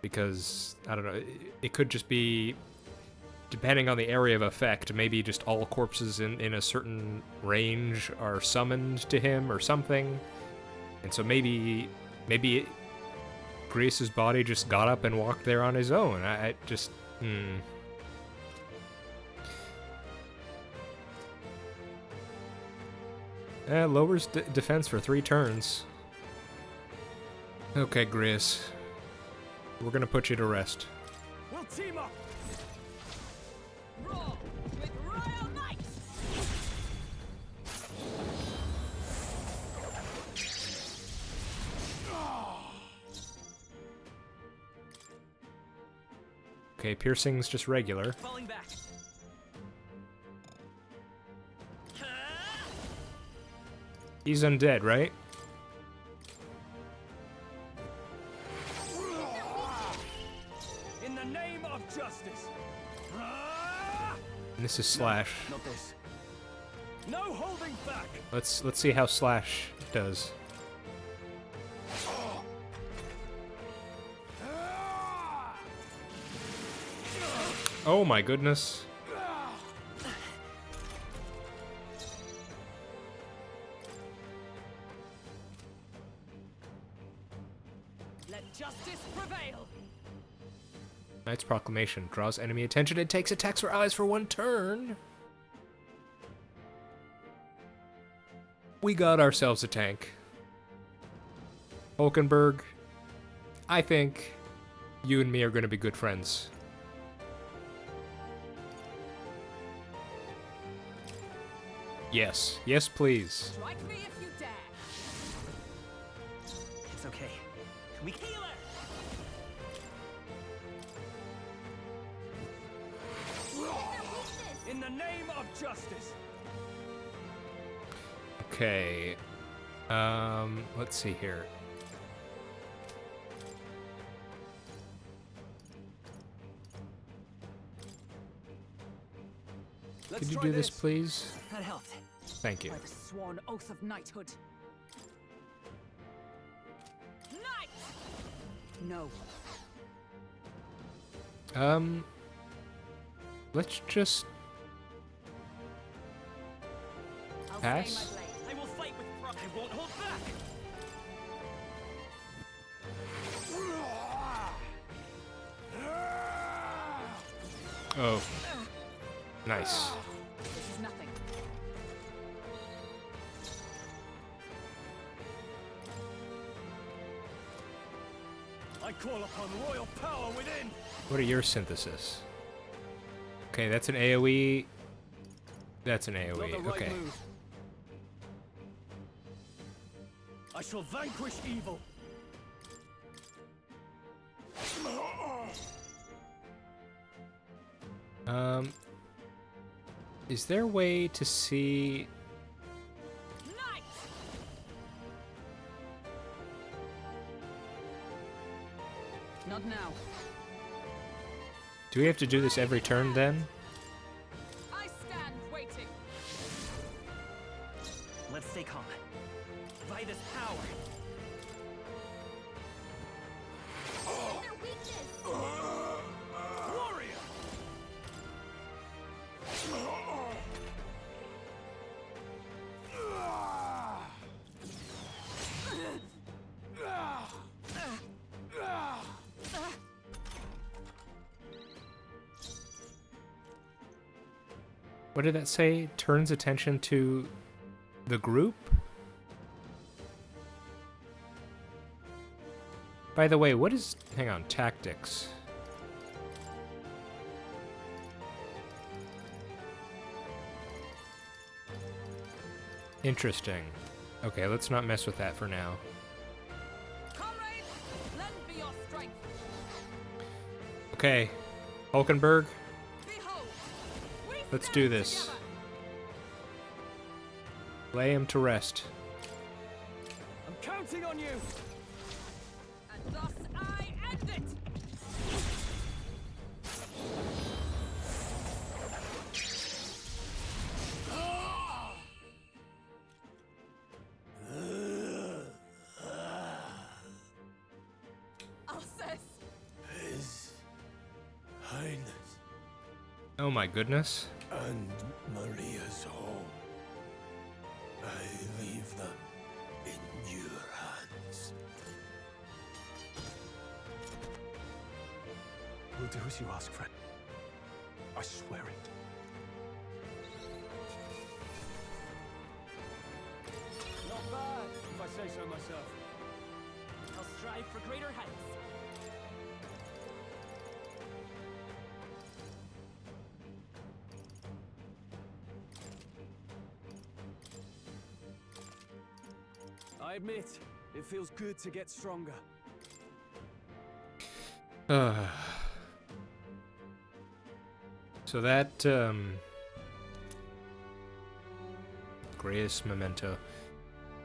Speaker 1: Because, I don't know, it could just be... Depending on the area of effect, maybe just all corpses in a certain range are summoned to him or something. And so maybe Grius's body just got up and walked there on his own. I just... Lowers defense for 3 turns. Okay, Grius. We're gonna put you to rest.
Speaker 2: We'll team up!
Speaker 4: Roar with Royal Knight!
Speaker 1: Okay, piercing's just regular.
Speaker 7: Falling back.
Speaker 1: He's undead, right?
Speaker 2: In the name of justice!
Speaker 1: And this is Slash.
Speaker 2: Not this. No holding back!
Speaker 1: Let's see how Slash does. Oh my goodness.
Speaker 4: Let justice prevail!
Speaker 1: Knight's Proclamation draws enemy attention and takes attacks for allies for 1 turn. We got ourselves a tank. Hulkenberg, I think you and me are going to be good friends. Yes. Yes, please.
Speaker 4: Strike me if you dare.
Speaker 7: It's okay. We heal her!
Speaker 2: In the name of justice.
Speaker 1: Okay. Let's see here.
Speaker 2: Let's
Speaker 1: Could you
Speaker 2: try
Speaker 1: do this, please?
Speaker 7: That helped.
Speaker 1: Thank you.
Speaker 4: By the sworn oath of knighthood. Knight! No.
Speaker 1: Let's just
Speaker 4: I'll
Speaker 1: pass.
Speaker 4: stay my blade.
Speaker 7: I will fight with pride. I won't hold back!
Speaker 1: Oh. Nice.
Speaker 4: This is nothing.
Speaker 2: I call upon royal power within.
Speaker 1: What are your synthesis? Okay, that's an AoE. That's an
Speaker 2: Not the
Speaker 1: AoE.
Speaker 2: right
Speaker 1: Okay.
Speaker 2: move. I shall vanquish evil.
Speaker 1: Is there a way to see?
Speaker 4: Knight! Not now.
Speaker 1: Do we have to do this every turn then?
Speaker 4: I stand waiting.
Speaker 7: Let's stay calm. By this power.
Speaker 3: Their weakness.
Speaker 2: Warrior.
Speaker 1: What did that say? Turns attention to the group? By the way, what is... Hang on, tactics. Interesting. Okay, let's not mess with that for now.
Speaker 4: Comrades, lend me your strength.
Speaker 1: Okay, Hulkenberg,
Speaker 4: Behold, we
Speaker 1: let's
Speaker 4: stand
Speaker 1: do this.
Speaker 4: together.
Speaker 1: Lay him to rest.
Speaker 2: I'm counting on you.
Speaker 4: And thus I end it. Alcest.
Speaker 2: His Highness
Speaker 1: Oh my goodness.
Speaker 2: and Maria's home. I leave them in your hands. We'll do as you ask, friend. I swear it. Not bad, if I say so myself.
Speaker 7: I'll strive for greater heights.
Speaker 2: I admit, it feels good to get stronger.
Speaker 1: So that, greatest memento.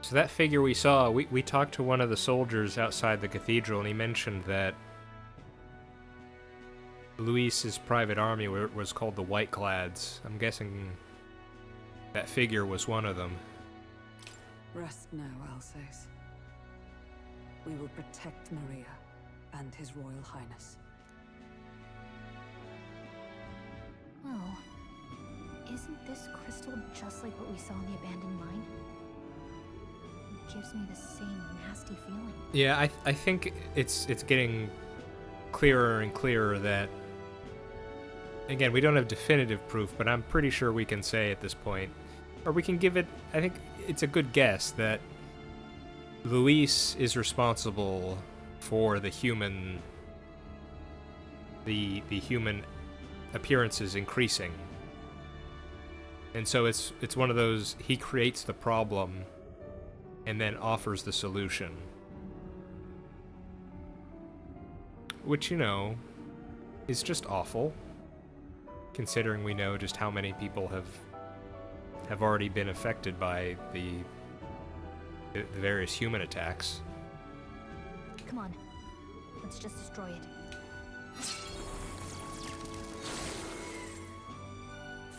Speaker 1: So that figure we saw, we talked to one of the soldiers outside the cathedral, and he mentioned that Luis's private army was called the Whiteclads. I'm guessing that figure was one of them.
Speaker 4: Rest now, Alcest. We will protect Maria and His Royal Highness.
Speaker 3: Oh. Isn't this crystal just like what we saw in the abandoned mine? It gives me the same nasty feeling.
Speaker 1: Yeah, I think it's getting clearer and clearer that, again, we don't have definitive proof, but I'm pretty sure we can say at this point, or we can give it, I think it's a good guess that Luis is responsible for the human appearances increasing. And so it's one of those, he creates the problem and then offers the solution. Which, you know, is just awful, considering we know just how many people have already been affected by the various human attacks.
Speaker 3: Come on. Let's just destroy it.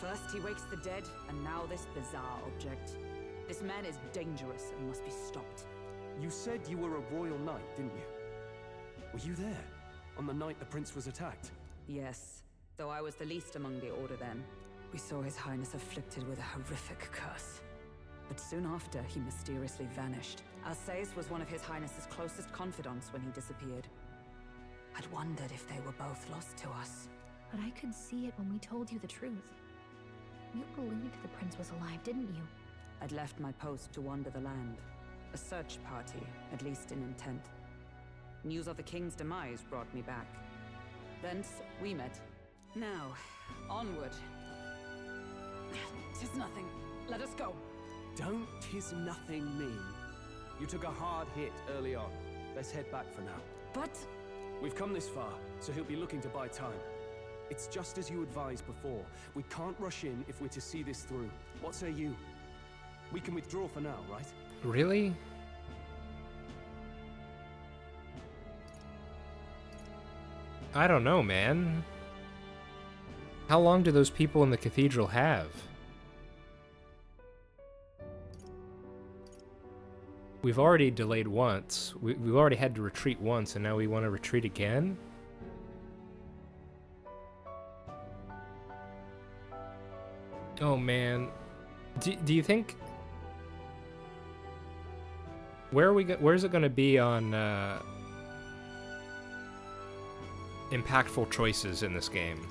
Speaker 4: First he wakes the dead, and now this bizarre object. This man is dangerous and must be stopped.
Speaker 2: You said you were a royal knight, didn't you? Were you there on the night the prince was attacked?
Speaker 4: Yes, though I was the least among the Order then. We saw His Highness afflicted with a horrific curse. But soon after, he mysteriously vanished. Alsace was one of His Highness's closest confidants when he disappeared. I'd wondered if they were both lost to us.
Speaker 3: But I could see it when we told you the truth. You believed the prince was alive, didn't you?
Speaker 4: I'd left my post to wander the land. A search party, at least in intent. News of the king's demise brought me back. Thence, we met. Now, onward. 'Tis nothing. Let us go.
Speaker 2: Don't "'tis nothing" mean? You took a hard hit early on. Let's head back for now.
Speaker 4: But...
Speaker 2: We've come this far, so he'll be looking to buy time. It's just as you advised before. We can't rush in if we're to see this through. What say you? We can withdraw for now, right?
Speaker 1: Really? I don't know, man. How long do those people in the cathedral have? We've already delayed once. We've already had to retreat once, and now we want to retreat again? Oh, man. Do you think... Where's it going to be on impactful choices in this game?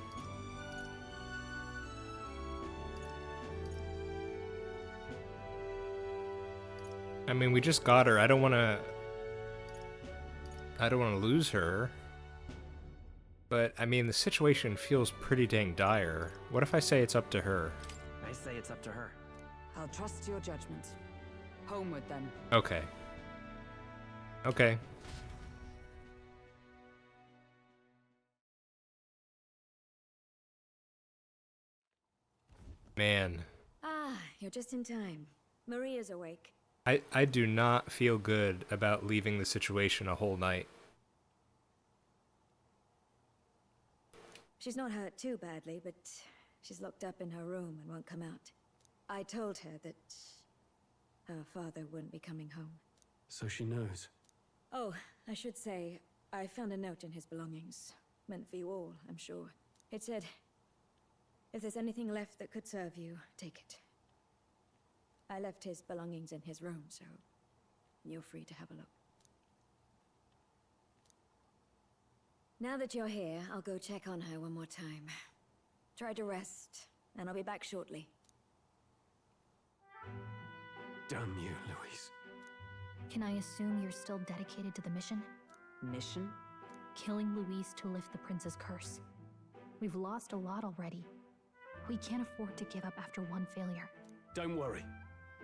Speaker 1: I mean, we just got her. I don't want to lose her. But, I mean, the situation feels pretty dang dire. What if I say it's up to her?
Speaker 7: I say it's up to her.
Speaker 4: I'll trust your judgment. Homeward, then.
Speaker 1: Okay. Okay. Man.
Speaker 10: Ah, you're just in time. Maria's awake.
Speaker 1: I do not feel good about leaving the situation a whole night.
Speaker 10: She's not hurt too badly, but she's locked up in her room and won't come out. I told her that her father wouldn't be coming home.
Speaker 2: So she knows.
Speaker 10: Oh, I should say, I found a note in his belongings. Meant for you all, I'm sure. It said, if there's anything left that could serve you, take it. I left his belongings in his room, so you're free to have a look. Now that you're here, I'll go check on her one more time. Try to rest, and I'll be back shortly.
Speaker 2: Damn you, Louise.
Speaker 3: Can I assume you're still dedicated to the mission?
Speaker 4: Mission?
Speaker 3: Killing Louise to lift the prince's curse. We've lost a lot already. We can't afford to give up after one failure.
Speaker 2: Don't worry.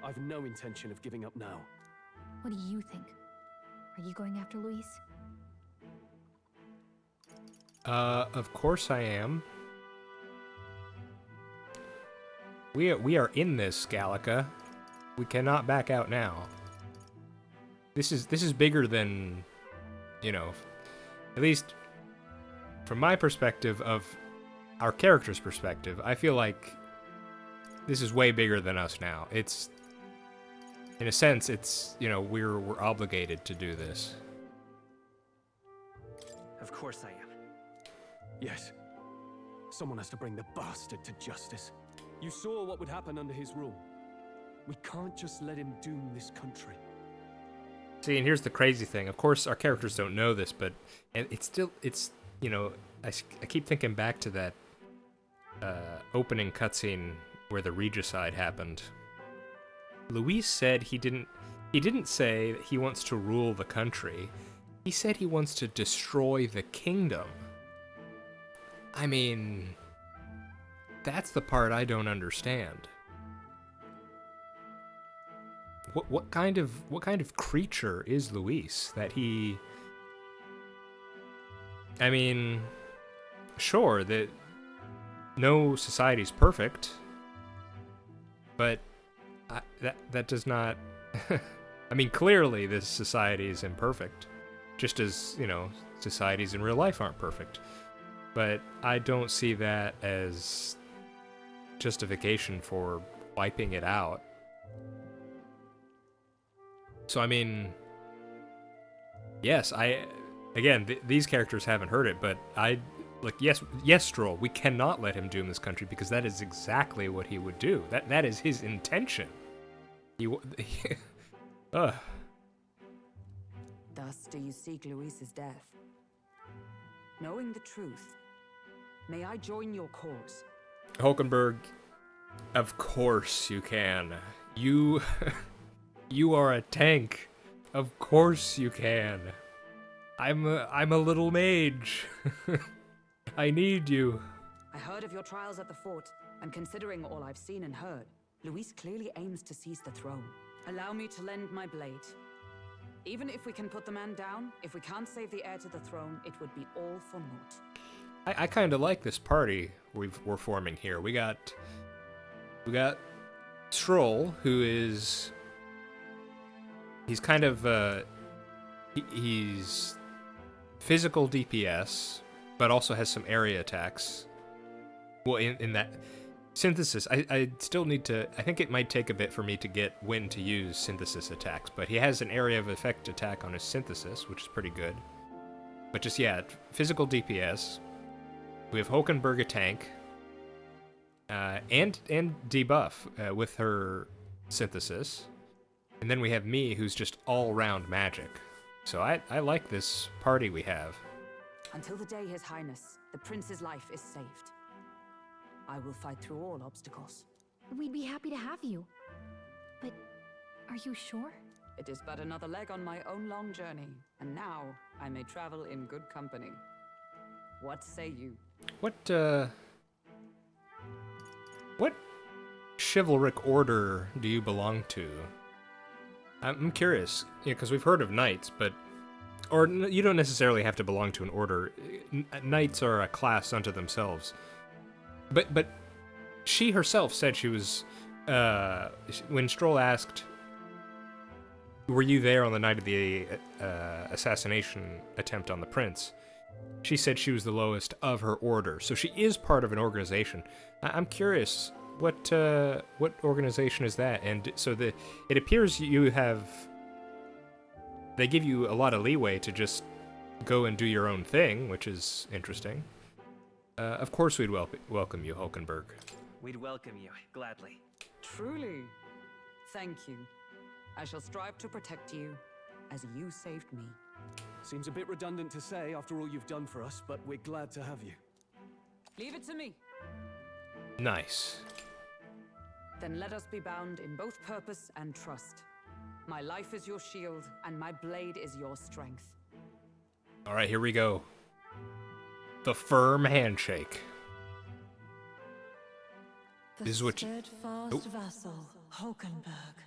Speaker 2: I've no intention of giving up now.
Speaker 3: What do you think? Are you going after Louise?
Speaker 1: Of course I am. We are in this, Gallica. We cannot back out now. This is bigger than, you know, at least from my perspective, of our character's perspective. I feel like this is way bigger than us now. It's, in a sense, it's, you know, we're obligated to do this.
Speaker 7: Of course I am.
Speaker 2: Yes. Someone has to bring the bastard to justice. You saw what would happen under his rule. We can't just let him doom this country.
Speaker 1: See, and here's the crazy thing. Of course, our characters don't know this, but and it's, you know, I keep thinking back to that opening cutscene where the regicide happened. Luis said he didn't say that he wants to rule the country. He said he wants to destroy the kingdom. I mean, that's the part I don't understand. what kind of creature is Luis that he? I mean, sure that no society's perfect, but that does not. I mean, clearly this society is imperfect, just as, you know, societies in real life aren't perfect. But I don't see that as justification for wiping it out. So, I mean, yes, these characters haven't heard it, but yes, Stroll, we cannot let him doom this country because that is exactly what he would do. That is his intention. Ugh.
Speaker 4: Thus do you seek Luis's death. Knowing the truth, may I join your cause?
Speaker 1: Hulkenberg, of course you can. You are a tank. Of course you can. I'm a little mage. I need you.
Speaker 4: I heard of your trials at the fort, and considering all I've seen and heard, Luis clearly aims to seize the throne. Allow me to lend my blade. Even if we can put the man down, if we can't save the heir to the throne, it would be all for naught.
Speaker 1: I kind of like this party we're forming here. We got Stroll, who is he's kind of he's physical DPS, but also has some area attacks. Well, in that synthesis, I still need to. I think it might take a bit for me to get when to use synthesis attacks, but he has an area of effect attack on his synthesis, which is pretty good. But just, yeah, physical DPS. We have Hulkenberg, a tank, and debuff with her synthesis. And then we have me, who's just all-round magic. So I like this party we have.
Speaker 4: Until the day His Highness, the Prince's life is saved, I will fight through all obstacles.
Speaker 3: We'd be happy to have you. But are you sure?
Speaker 4: It is but another leg on my own long journey, and now I may travel in good company. What say you?
Speaker 1: What chivalric order do you belong to? I'm curious, because we've heard of knights, or you don't necessarily have to belong to an order. Knights are a class unto themselves. But she herself said she was, when Stroll asked, were you there on the night of the assassination attempt on the prince? She said she was the lowest of her order, so she is part of an organization. I'm curious, what organization is that? And so it appears they give you a lot of leeway to just go and do your own thing, which is interesting. Of course we'd welcome you, Hulkenberg.
Speaker 7: We'd welcome you, gladly.
Speaker 4: Truly. Thank you. I shall strive to protect you, as you saved me.
Speaker 2: Seems a bit redundant to say after all you've done for us, but we're glad to have you.
Speaker 4: Leave it to me.
Speaker 1: Nice.
Speaker 4: Then let us be bound in both purpose and trust. My life is your shield, and my blade is your strength.
Speaker 1: All right, here we go. The firm handshake.
Speaker 9: The steadfast vassal, Hulkenberg.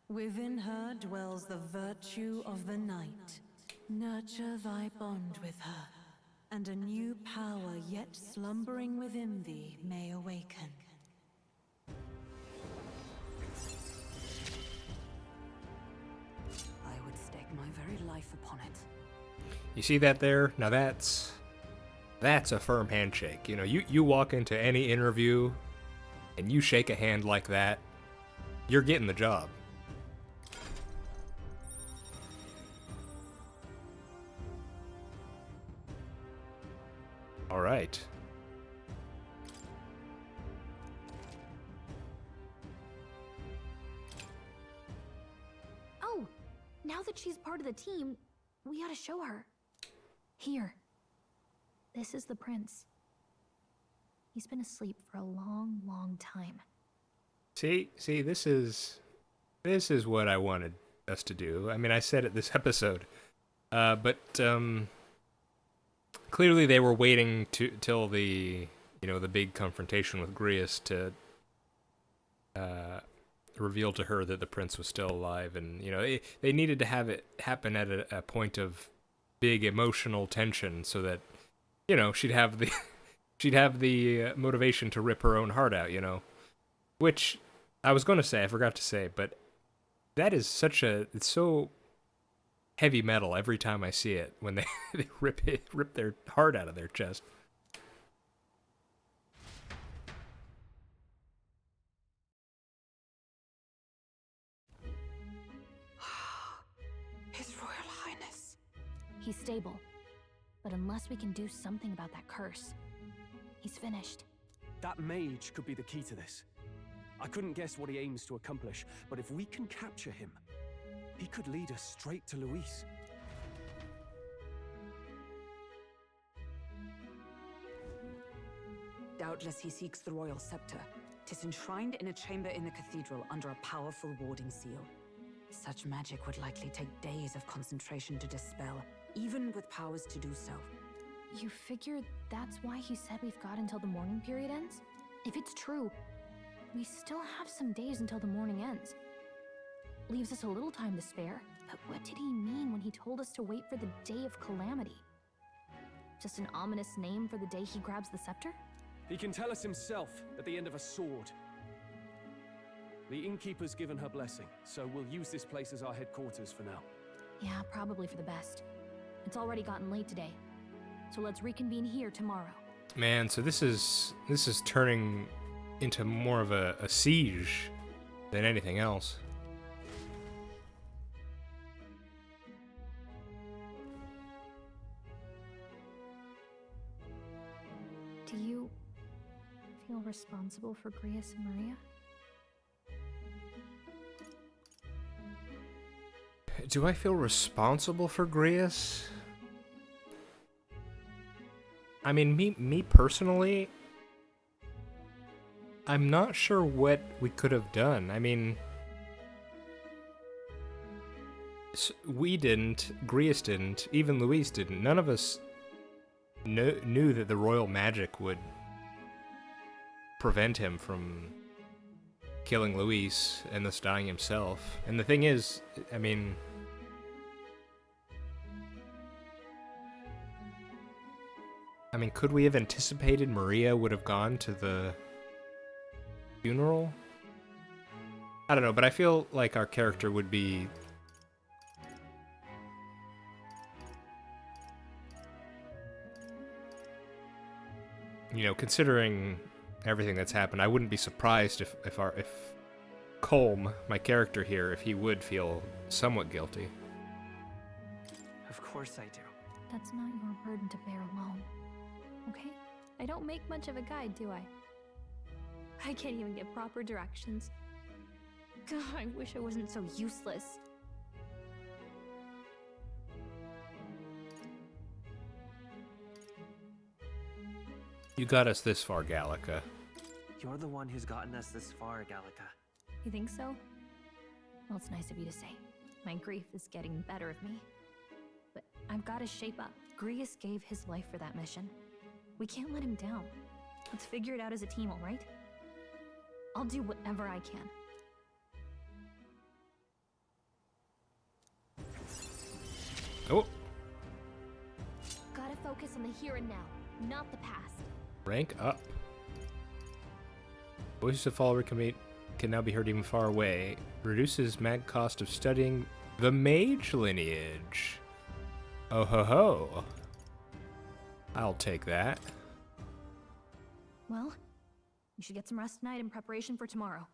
Speaker 9: Within her dwells the virtue of the knight. Nurture thy bond with her, and a new power yet slumbering within thee may awaken.
Speaker 4: I would stake my very life upon it.
Speaker 1: You see that there? Now that's a firm handshake. You know, you walk into any interview and you shake a hand like that, you're getting the job. All right.
Speaker 3: Oh, now that she's part of the team, we ought to show her. Here. This is the prince. He's been asleep for a long, long time.
Speaker 1: See, this is what I wanted us to do. I mean, I said it this episode, but clearly they were waiting till the the big confrontation with Grius revealed to her that the prince was still alive, and you know they needed to have it happen at a point of big emotional tension so that you know she'd have the motivation to rip her own heart out, you know, which I was going to say, I forgot to say, but that is it's so heavy metal every time I see it when they rip their heart out of their chest.
Speaker 4: His Royal Highness.
Speaker 3: He's stable. But unless we can do something about that curse, he's finished.
Speaker 2: That mage could be the key to this. I couldn't guess what he aims to accomplish, but if we can capture him, he could lead us straight to Luis.
Speaker 4: Doubtless he seeks the royal scepter. 'Tis enshrined in a chamber in the cathedral under a powerful warding seal. Such magic would likely take days of concentration to dispel, even with powers to do so.
Speaker 3: You figure that's why he said we've got until the mourning period ends? If it's true, we still have some days until the mourning ends. Leaves us a little time to spare. But what did he mean when he told us to wait for the day of calamity? Just an ominous name for the day he grabs the scepter?
Speaker 2: He can tell us himself at the end of a sword. The innkeeper's given her blessing, so we'll use this place as our headquarters for now.
Speaker 3: Yeah, probably for the best. It's already gotten late today, so let's reconvene here tomorrow.
Speaker 1: Man, so this is turning into more of a siege than anything else.
Speaker 3: Do you feel responsible for Grius and Maria?
Speaker 1: Do I feel responsible for Grius? I mean, me personally, I'm not sure what we could have done. I mean, we didn't, Grius didn't, even Luis didn't. None of us knew that the royal magic would prevent him from killing Luis and thus dying himself. And the thing is, I mean, could we have anticipated Maria would have gone to the funeral? I don't know, but I feel like our character would be... You know, considering everything that's happened, I wouldn't be surprised if Colm, my character here, if he would feel somewhat guilty.
Speaker 7: Of course I do.
Speaker 3: That's not your burden to bear alone, okay? I don't make much of a guide, do I? I can't even get proper directions. God, I wish I wasn't so useless.
Speaker 1: You got us this far, Gallica.
Speaker 7: You're the one who's gotten us this far, Gallica.
Speaker 3: You think so? Well, it's nice of you to say. My grief is getting the better of me. But I've got to shape up. Grius gave his life for that mission. We can't let him down. Let's figure it out as a team, all right? I'll do whatever I can.
Speaker 1: Oh!
Speaker 3: Gotta focus on the here and now, not the past.
Speaker 1: Rank up. Voices of follower can now be heard even far away. Reduces mag cost of studying the mage lineage. Oh ho ho. I'll take that.
Speaker 3: Well, you should get some rest tonight in preparation for tomorrow.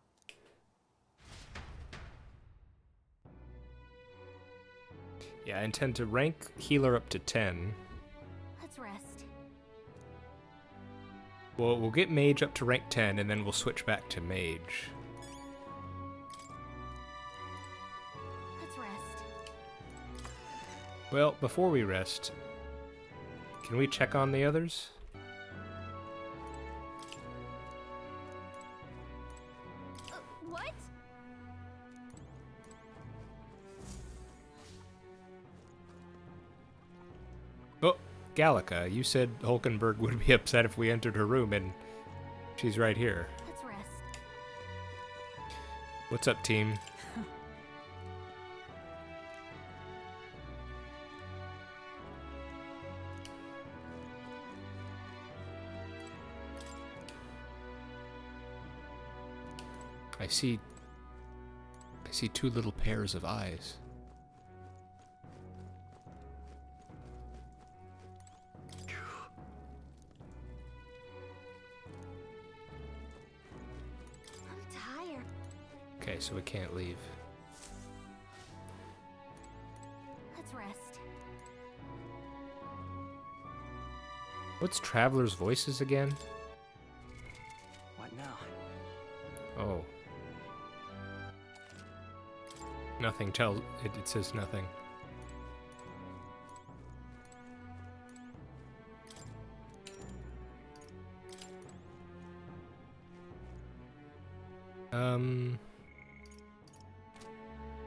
Speaker 1: Yeah, I intend to rank healer up to 10.
Speaker 3: Let's rest.
Speaker 1: Well, we'll get mage up to rank 10, and then we'll switch back to mage.
Speaker 3: Let's rest.
Speaker 1: Well, before we rest, can we check on the others?
Speaker 3: What?
Speaker 1: Oh, Gallica, you said Hulkenberg would be upset if we entered her room, and she's right here.
Speaker 3: Let's rest.
Speaker 1: What's up, team? I see two little pairs of eyes.
Speaker 3: I'm tired.
Speaker 1: Okay, so we can't leave.
Speaker 3: Let's rest.
Speaker 1: What's Traveler's Voices again?
Speaker 2: What now?
Speaker 1: Oh. Nothing tells it, it says nothing.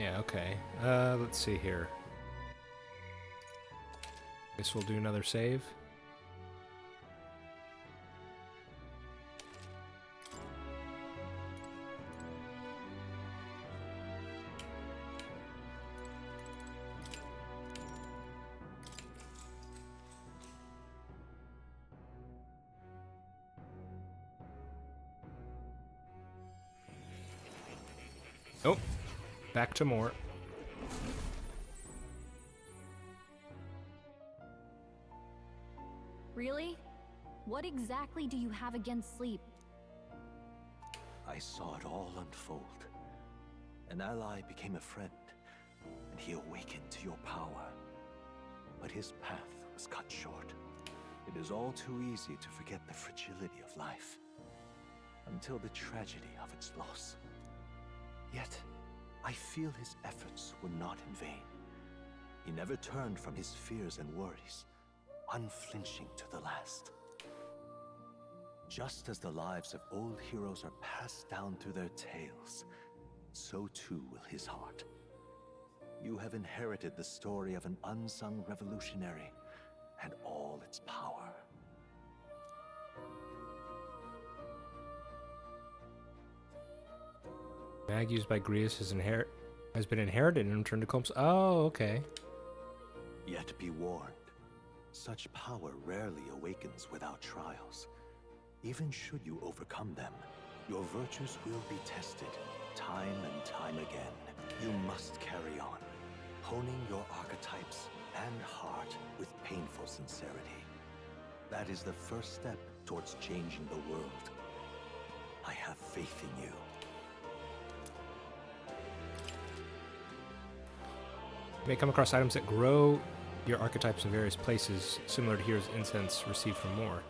Speaker 1: Yeah, okay. Let's see here. Guess we'll do another save. Oh, back to more.
Speaker 3: Really? What exactly do you have against sleep?
Speaker 11: I saw it all unfold. An ally became a friend, and he awakened to your power. But his path was cut short. It is all too easy to forget the fragility of life, until the tragedy of its loss. Yet, I feel his efforts were not in vain. He never turned from his fears and worries, unflinching to the last. Just as the lives of old heroes are passed down through their tales, so too will his heart. You have inherited the story of an unsung revolutionary and all its power.
Speaker 1: Mag used by Grievous has been inherited and returned to Combs. Oh, okay.
Speaker 11: Yet be warned, such power rarely awakens without trials. Even should you overcome them, your virtues will be tested, time and time again. You must carry on, honing your archetypes and heart with painful sincerity. That is the first step towards changing the world. I have faith in you.
Speaker 1: You may come across items that grow your archetypes in various places, similar to Hero's Incense received from Moore.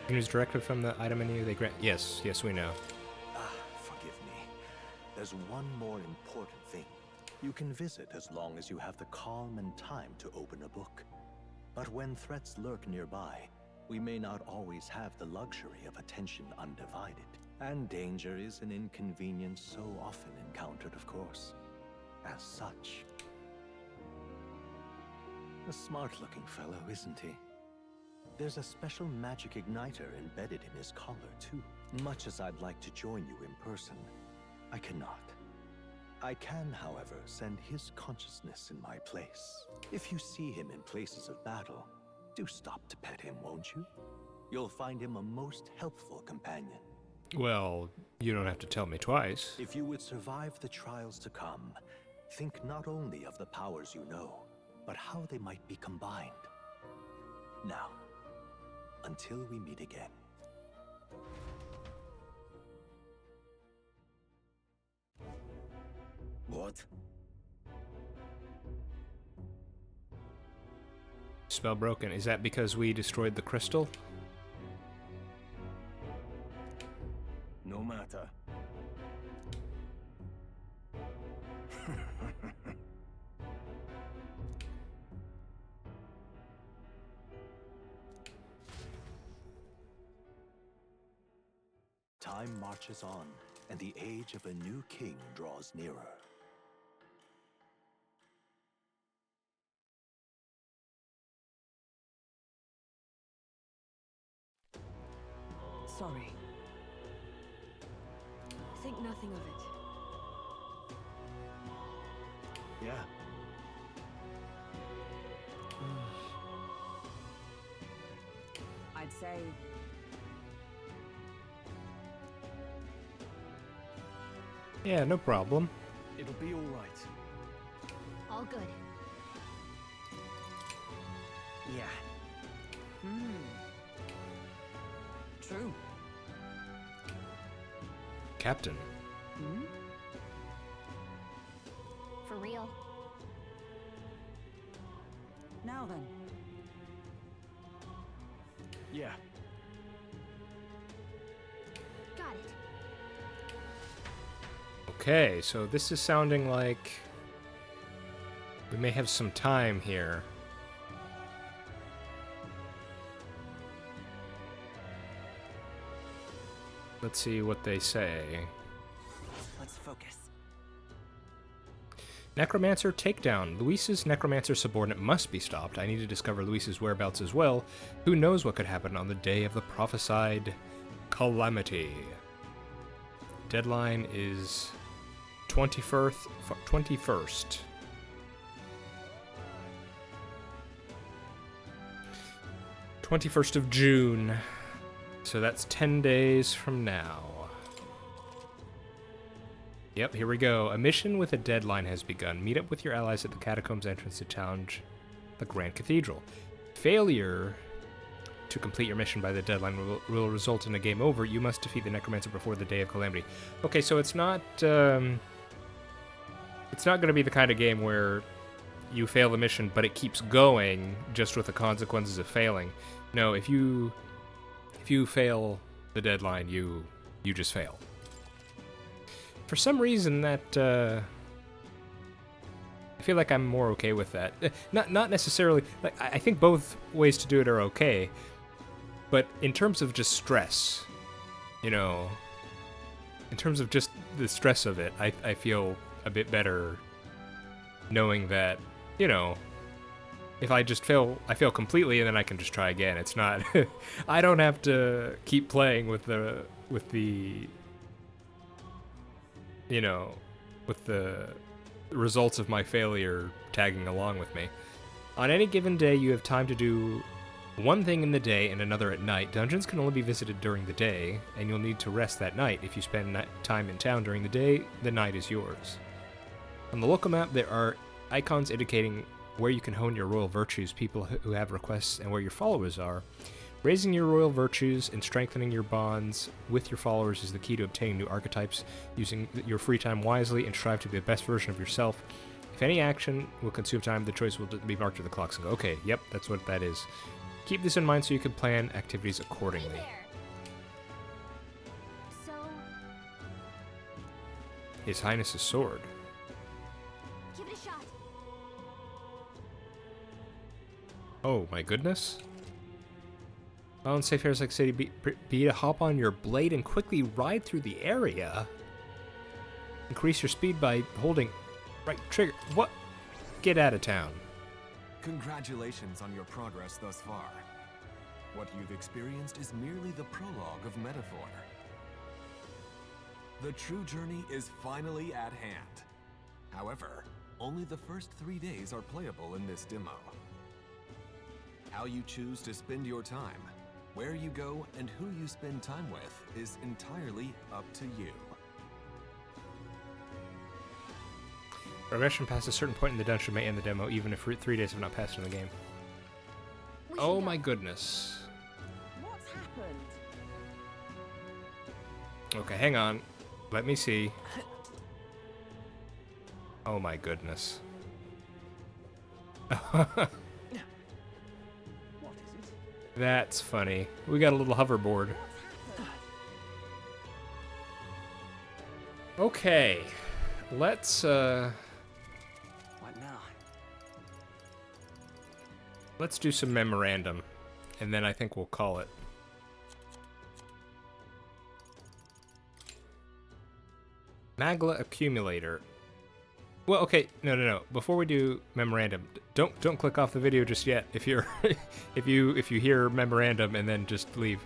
Speaker 1: You can use directly from the item menu they grant. Yes, we know.
Speaker 11: Forgive me. There's one more important thing. You can visit as long as you have the calm and time to open a book. But when threats lurk nearby, we may not always have the luxury of attention undivided. And danger is an inconvenience so often encountered, of course. As such. A smart-looking fellow, isn't he? There's a special magic igniter embedded in his collar, too. Much as I'd like to join you in person, I cannot. I can, however, send his consciousness in my place. If you see him in places of battle, do stop to pet him, won't you? You'll find him a most helpful companion.
Speaker 1: Well, you don't have to tell me twice.
Speaker 11: If you would survive the trials to come, think not only of the powers you know, but how they might be combined. Now, until we meet again.
Speaker 6: What?
Speaker 1: Spell broken. Is that because we destroyed the crystal?
Speaker 6: No matter.
Speaker 11: Time marches on, and the age of a new king draws nearer.
Speaker 10: Sorry. Think nothing of it.
Speaker 2: Yeah.
Speaker 4: I'd say
Speaker 1: Yeah, no problem.
Speaker 2: it'll be all right.
Speaker 3: All good.
Speaker 2: Yeah.
Speaker 4: true.
Speaker 1: Captain.
Speaker 3: For real.
Speaker 4: Now then,
Speaker 2: Yeah.
Speaker 3: Got it.
Speaker 1: Okay, so this is sounding like we may have some time here. Let's see what they say.
Speaker 7: Let's focus.
Speaker 1: Necromancer takedown. Luis's necromancer subordinate must be stopped. I need to discover Luis's whereabouts as well. Who knows what could happen on the day of the prophesied calamity. Deadline is 21st. 21st of June. So that's 10 days from now. Yep, here we go. A mission with a deadline has begun. Meet up with your allies at the catacombs entrance to challenge the Grand Cathedral. Failure to complete your mission by the deadline will result in a game over. You must defeat the Necromancer before the day of calamity. Okay, so it's not going to be the kind of game where you fail the mission, but it keeps going just with the consequences of failing. No, if you fail the deadline, you just fail. For some reason, that I feel like I'm more okay with that. Not necessarily. Like, I think both ways to do it are okay, but in terms of just stress, you know, in terms of just the stress of it, I feel a bit better knowing that, you know, if I just fail, I fail completely, and then I can just try again. It's not. I don't have to keep playing with the you know, with the results of my failure tagging along with me. On any given day, you have time to do one thing in the day and another at night. Dungeons can only be visited during the day, and you'll need to rest that night. If you spend time in town during the day, the night is yours. On the local map, there are icons indicating where you can hone your royal virtues, people who have requests, and where your followers are. Raising your royal virtues and strengthening your bonds with your followers is the key to obtaining new archetypes. Using your free time wisely and strive to be the best version of yourself. If any action will consume time, the choice will be marked with the clock. So, okay, yep, that's what that is. Keep this in mind so you can plan activities accordingly.
Speaker 3: Hey there. So,
Speaker 1: His Highness's sword.
Speaker 3: give it a shot.
Speaker 1: Oh my goodness. On safe areas like City be to hop on your blade and quickly ride through the area. Increase your speed by holding right trigger. What? Get out of town.
Speaker 12: Congratulations on your progress thus far. What you've experienced is merely the prologue of metaphor. The true journey is finally at hand. However, only the first 3 days are playable in this demo. How you choose to spend your time, where you go, and who you spend time with is entirely up to you.
Speaker 1: Progression past a certain point in the dungeon may end the demo, even if 3 days have not passed in the game. Oh my goodness.
Speaker 4: What's happened?
Speaker 1: Okay, hang on. Let me see. Oh my goodness. That's funny. We got a little hoverboard. Okay. Let's
Speaker 7: What now?
Speaker 1: let's do some memorandum, and then I think we'll call it. Magla accumulator. Well, okay, no. Before we do memorandum, don't click off the video just yet. If you're if you hear memorandum and then just leave.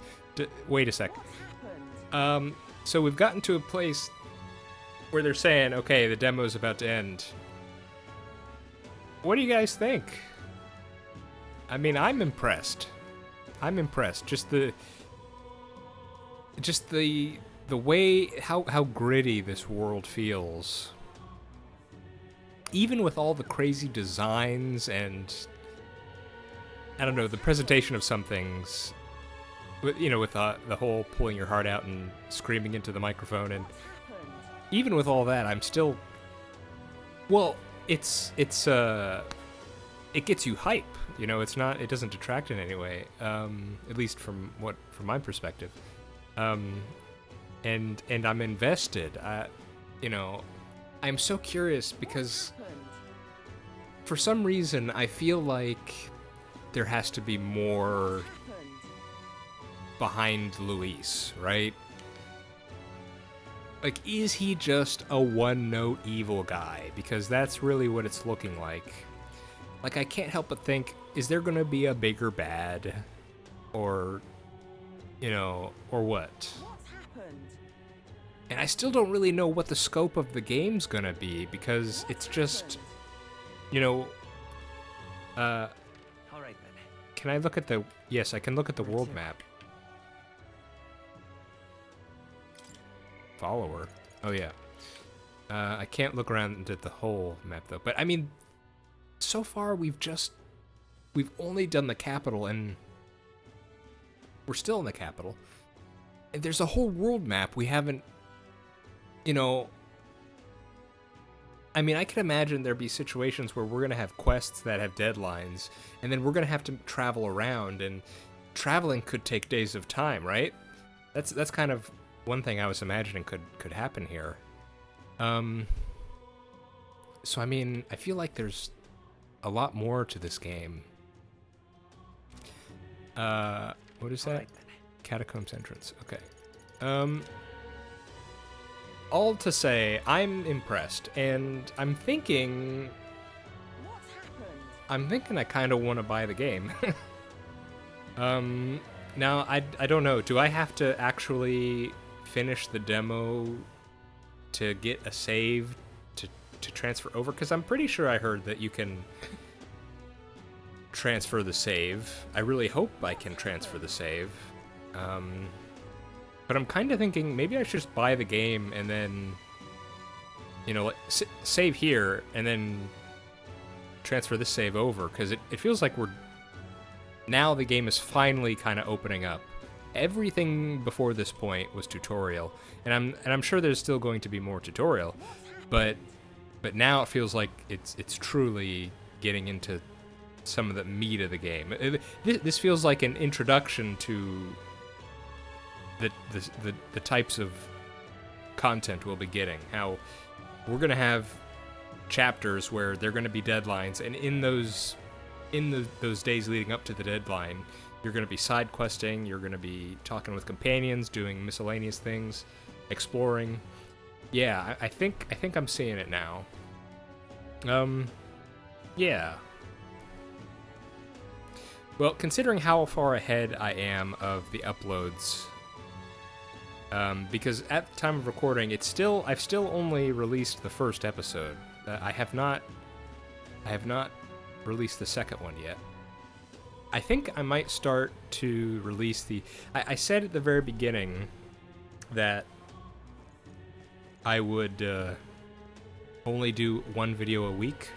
Speaker 1: Wait a sec. So we've gotten to a place where they're saying, okay, the demo's about to end. What do you guys think? I mean, I'm impressed. I'm impressed. Just the way how gritty this world feels. Even with all the crazy designs and I don't know, the presentation of some things, you know, with the whole pulling your heart out and screaming into the microphone, and even with all that, I'm still, well, it gets you hype, you know. It doesn't detract in any way, at least from my perspective, and I'm invested. You know, I'm so curious because for some reason I feel like there has to be more behind Luis, right? Like, is he just a one-note evil guy? Because that's really what it's looking like. Like, I can't help but think, is there gonna be a bigger bad? Or, you know, or what?
Speaker 4: What's happened?
Speaker 1: And I still don't really know what the scope of the game's gonna be, because it's just, you know,
Speaker 7: All right then.
Speaker 1: can I look at the, yes, I can look at the world map. Follower. Oh yeah. I can't look around at the whole map though. But I mean, so far we've only done the capital, and we're still in the capital. And there's a whole world map we haven't, you know. I mean, I can imagine there'd be situations where we're gonna have quests that have deadlines, and then we're gonna have to travel around, and traveling could take days of time, right? That's kind of one thing I was imagining could happen here. So I mean, I feel like there's a lot more to this game. What is that?
Speaker 7: Right,
Speaker 1: Catacombs entrance. Okay. All to say, I'm impressed, and I'm thinking I kind of want to buy the game. Now I don't know. Do I have to actually finish the demo to get a save to transfer over? Because I'm pretty sure I heard that you can transfer the save. I really hope I can transfer the save. But I'm kind of thinking maybe I should just buy the game and then, you know, save here and then transfer this save over, because it feels like now the game is finally kind of opening up. Everything before this point was tutorial, and I'm sure there's still going to be more tutorial, but now it feels like it's truly getting into some of the meat of the game. This feels like an introduction to the types of content we'll be getting. How we're gonna have chapters where they're gonna be deadlines, and in those days leading up to the deadline, you're going to be side questing, you're going to be talking with companions, doing miscellaneous things, exploring. Yeah, I think I'm seeing it now. Yeah. Well, considering how far ahead I am of the uploads, because at the time of recording, I've still only released the first episode. I have not released the second one yet. I think I might start to release I said at the very beginning that I would only do one video a week.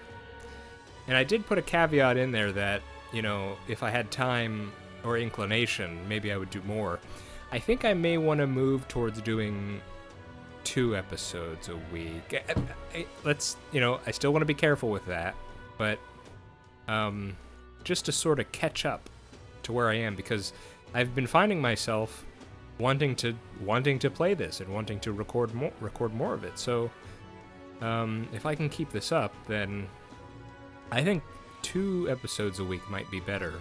Speaker 1: And I did put a caveat in there that, you know, if I had time or inclination, maybe I would do more. I think I may want to move towards doing 2 episodes a week. Let's, you know, I still want to be careful with that, but just to sort of catch up to where I am, because I've been finding myself wanting to play this and wanting to record more of it. So if I can keep this up, then I think 2 episodes a week might be better.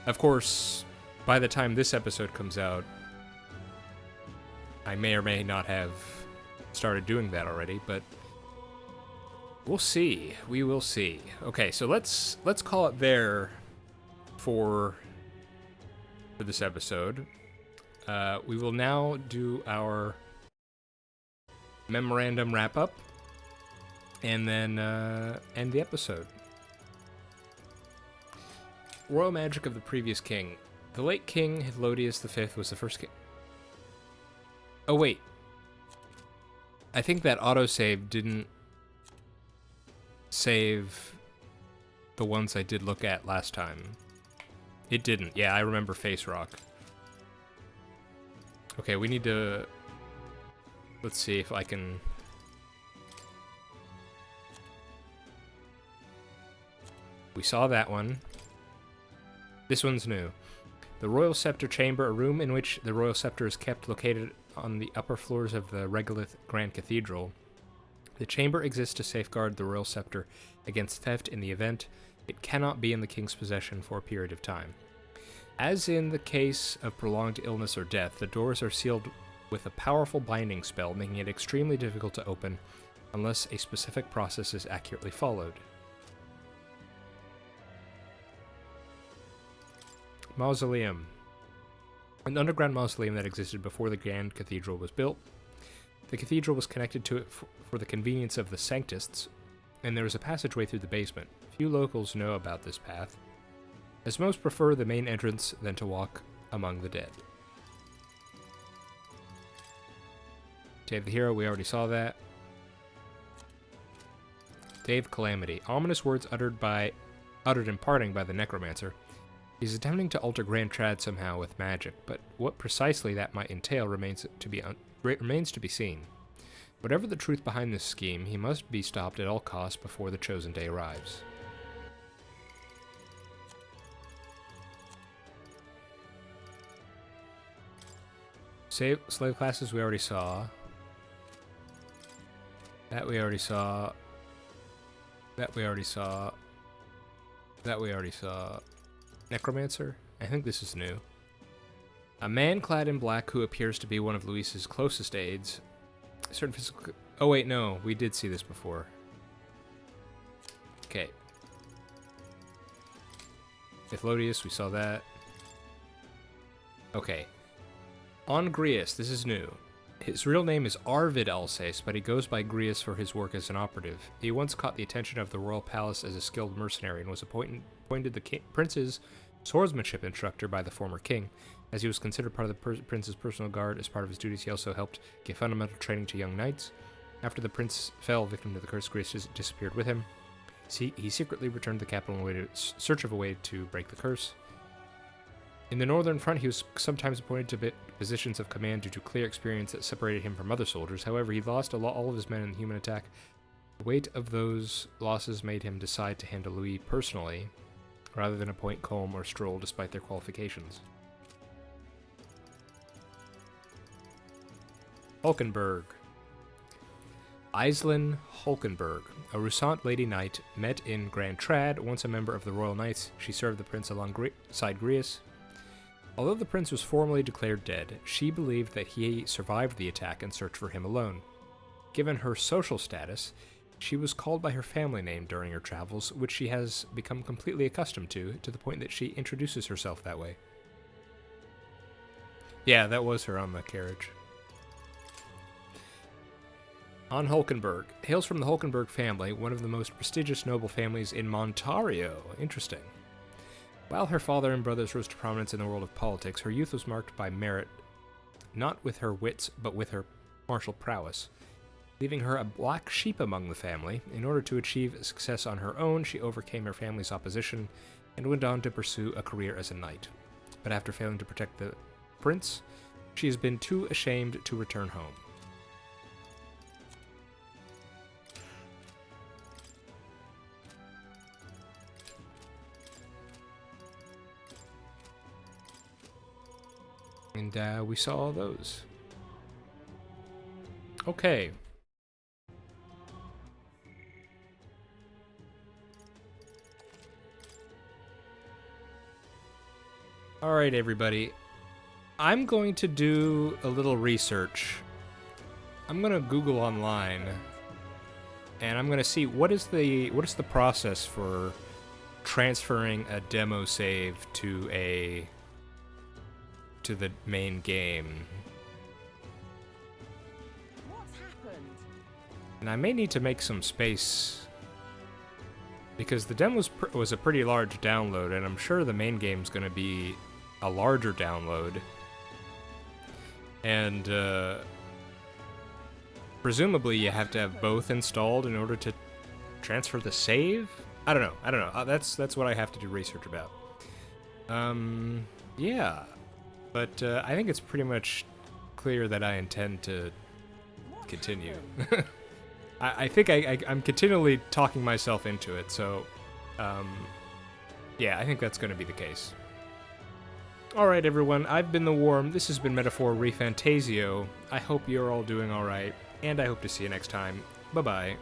Speaker 1: Of course, by the time this episode comes out, I may or may not have started doing that already, but we'll see. We will see. Okay, so let's call it there for this episode. We will now do our memorandum wrap-up, and then end the episode. Royal magic of the previous king. The late king, Helodius V, was the first king. Oh, wait. I think that autosave didn't save the ones I did look at last time. It didn't. Yeah, I remember Face Rock. Okay, we need to... Let's see if I can... We saw that one. This one's new. The Royal Scepter Chamber, a room in which the Royal Scepter is kept, located on the upper floors of the Regolith Grand Cathedral. The chamber exists to safeguard the Royal Scepter against theft in the event it cannot be in the King's possession for a period of time. As in the case of prolonged illness or death, the doors are sealed with a powerful binding spell, making it extremely difficult to open unless a specific process is accurately followed. Mausoleum. An underground mausoleum that existed before the Grand Cathedral was built. The cathedral was connected to it for the convenience of the Sanctists, and there is a passageway through the basement. Few locals know about this path, as most prefer the main entrance than to walk among the dead. Dave the Hero, we already saw that. Dave Calamity. Ominous words uttered in parting by the Necromancer. He's attempting to alter Grand Trad somehow with magic, but what precisely that might entail remains to be seen. Whatever the truth behind this scheme, he must be stopped at all costs before the chosen day arrives. Slave classes we already saw. That we already saw. That we already saw. That we already saw. Necromancer? I think this is new. A man clad in black who appears to be one of Luis's closest aides. Certain physical... Oh wait, no. We did see this before. Okay. Ithilodius, we saw that. Okay. On Grius, this is new. His real name is Arvid Alsace, but he goes by Grius for his work as an operative. He once caught the attention of the royal palace as a skilled mercenary and was appointed the prince's swordsmanship instructor by the former king. As he was considered part of the prince's personal guard as part of his duties, he also helped give fundamental training to young knights. After the prince fell victim to the curse, Grius disappeared with him. He secretly returned to the capital in search of a way to break the curse. In the Northern Front, he was sometimes appointed to positions of command due to clear experience that separated him from other soldiers. However, he lost all of his men in the human attack. The weight of those losses made him decide to handle Louis personally, rather than appoint Colm or Stroll despite their qualifications. Hulkenberg. Aislinn Hulkenberg, a Rusant Lady Knight, met in Grand Trad. Once a member of the Royal Knights, she served the prince alongside Grius. Although the prince was formally declared dead, she believed that he survived the attack and searched for him alone. Given her social status, she was called by her family name during her travels, which she has become completely accustomed to the point that she introduces herself that way. Yeah, that was her on the carriage. On Hulkenberg. Hails from the Hulkenberg family, one of the most prestigious noble families in Montario. Interesting. While her father and brothers rose to prominence in the world of politics, her youth was marked by merit, not with her wits, but with her martial prowess. Leaving her a black sheep among the family, in order to achieve success on her own, she overcame her family's opposition and went on to pursue a career as a knight. But after failing to protect the prince, she has been too ashamed to return home. And we saw all those. Okay. Alright, everybody. I'm going to do a little research. I'm going to Google online. And I'm going to see what is the process for transferring a demo save to the main game.
Speaker 4: What's happened?
Speaker 1: And I may need to make some space, because the demo was a pretty large download, and I'm sure the main game's going to be a larger download. And presumably you have to have both installed in order to transfer the save? I don't know. That's what I have to do research about. Yeah. But I think it's pretty much clear that I intend to continue. I think I'm continually talking myself into it, so yeah, I think that's going to be the case. Alright everyone, I've been The Worm, this has been Metaphor ReFantazio. I hope you're all doing alright, and I hope to see you next time. Bye-bye.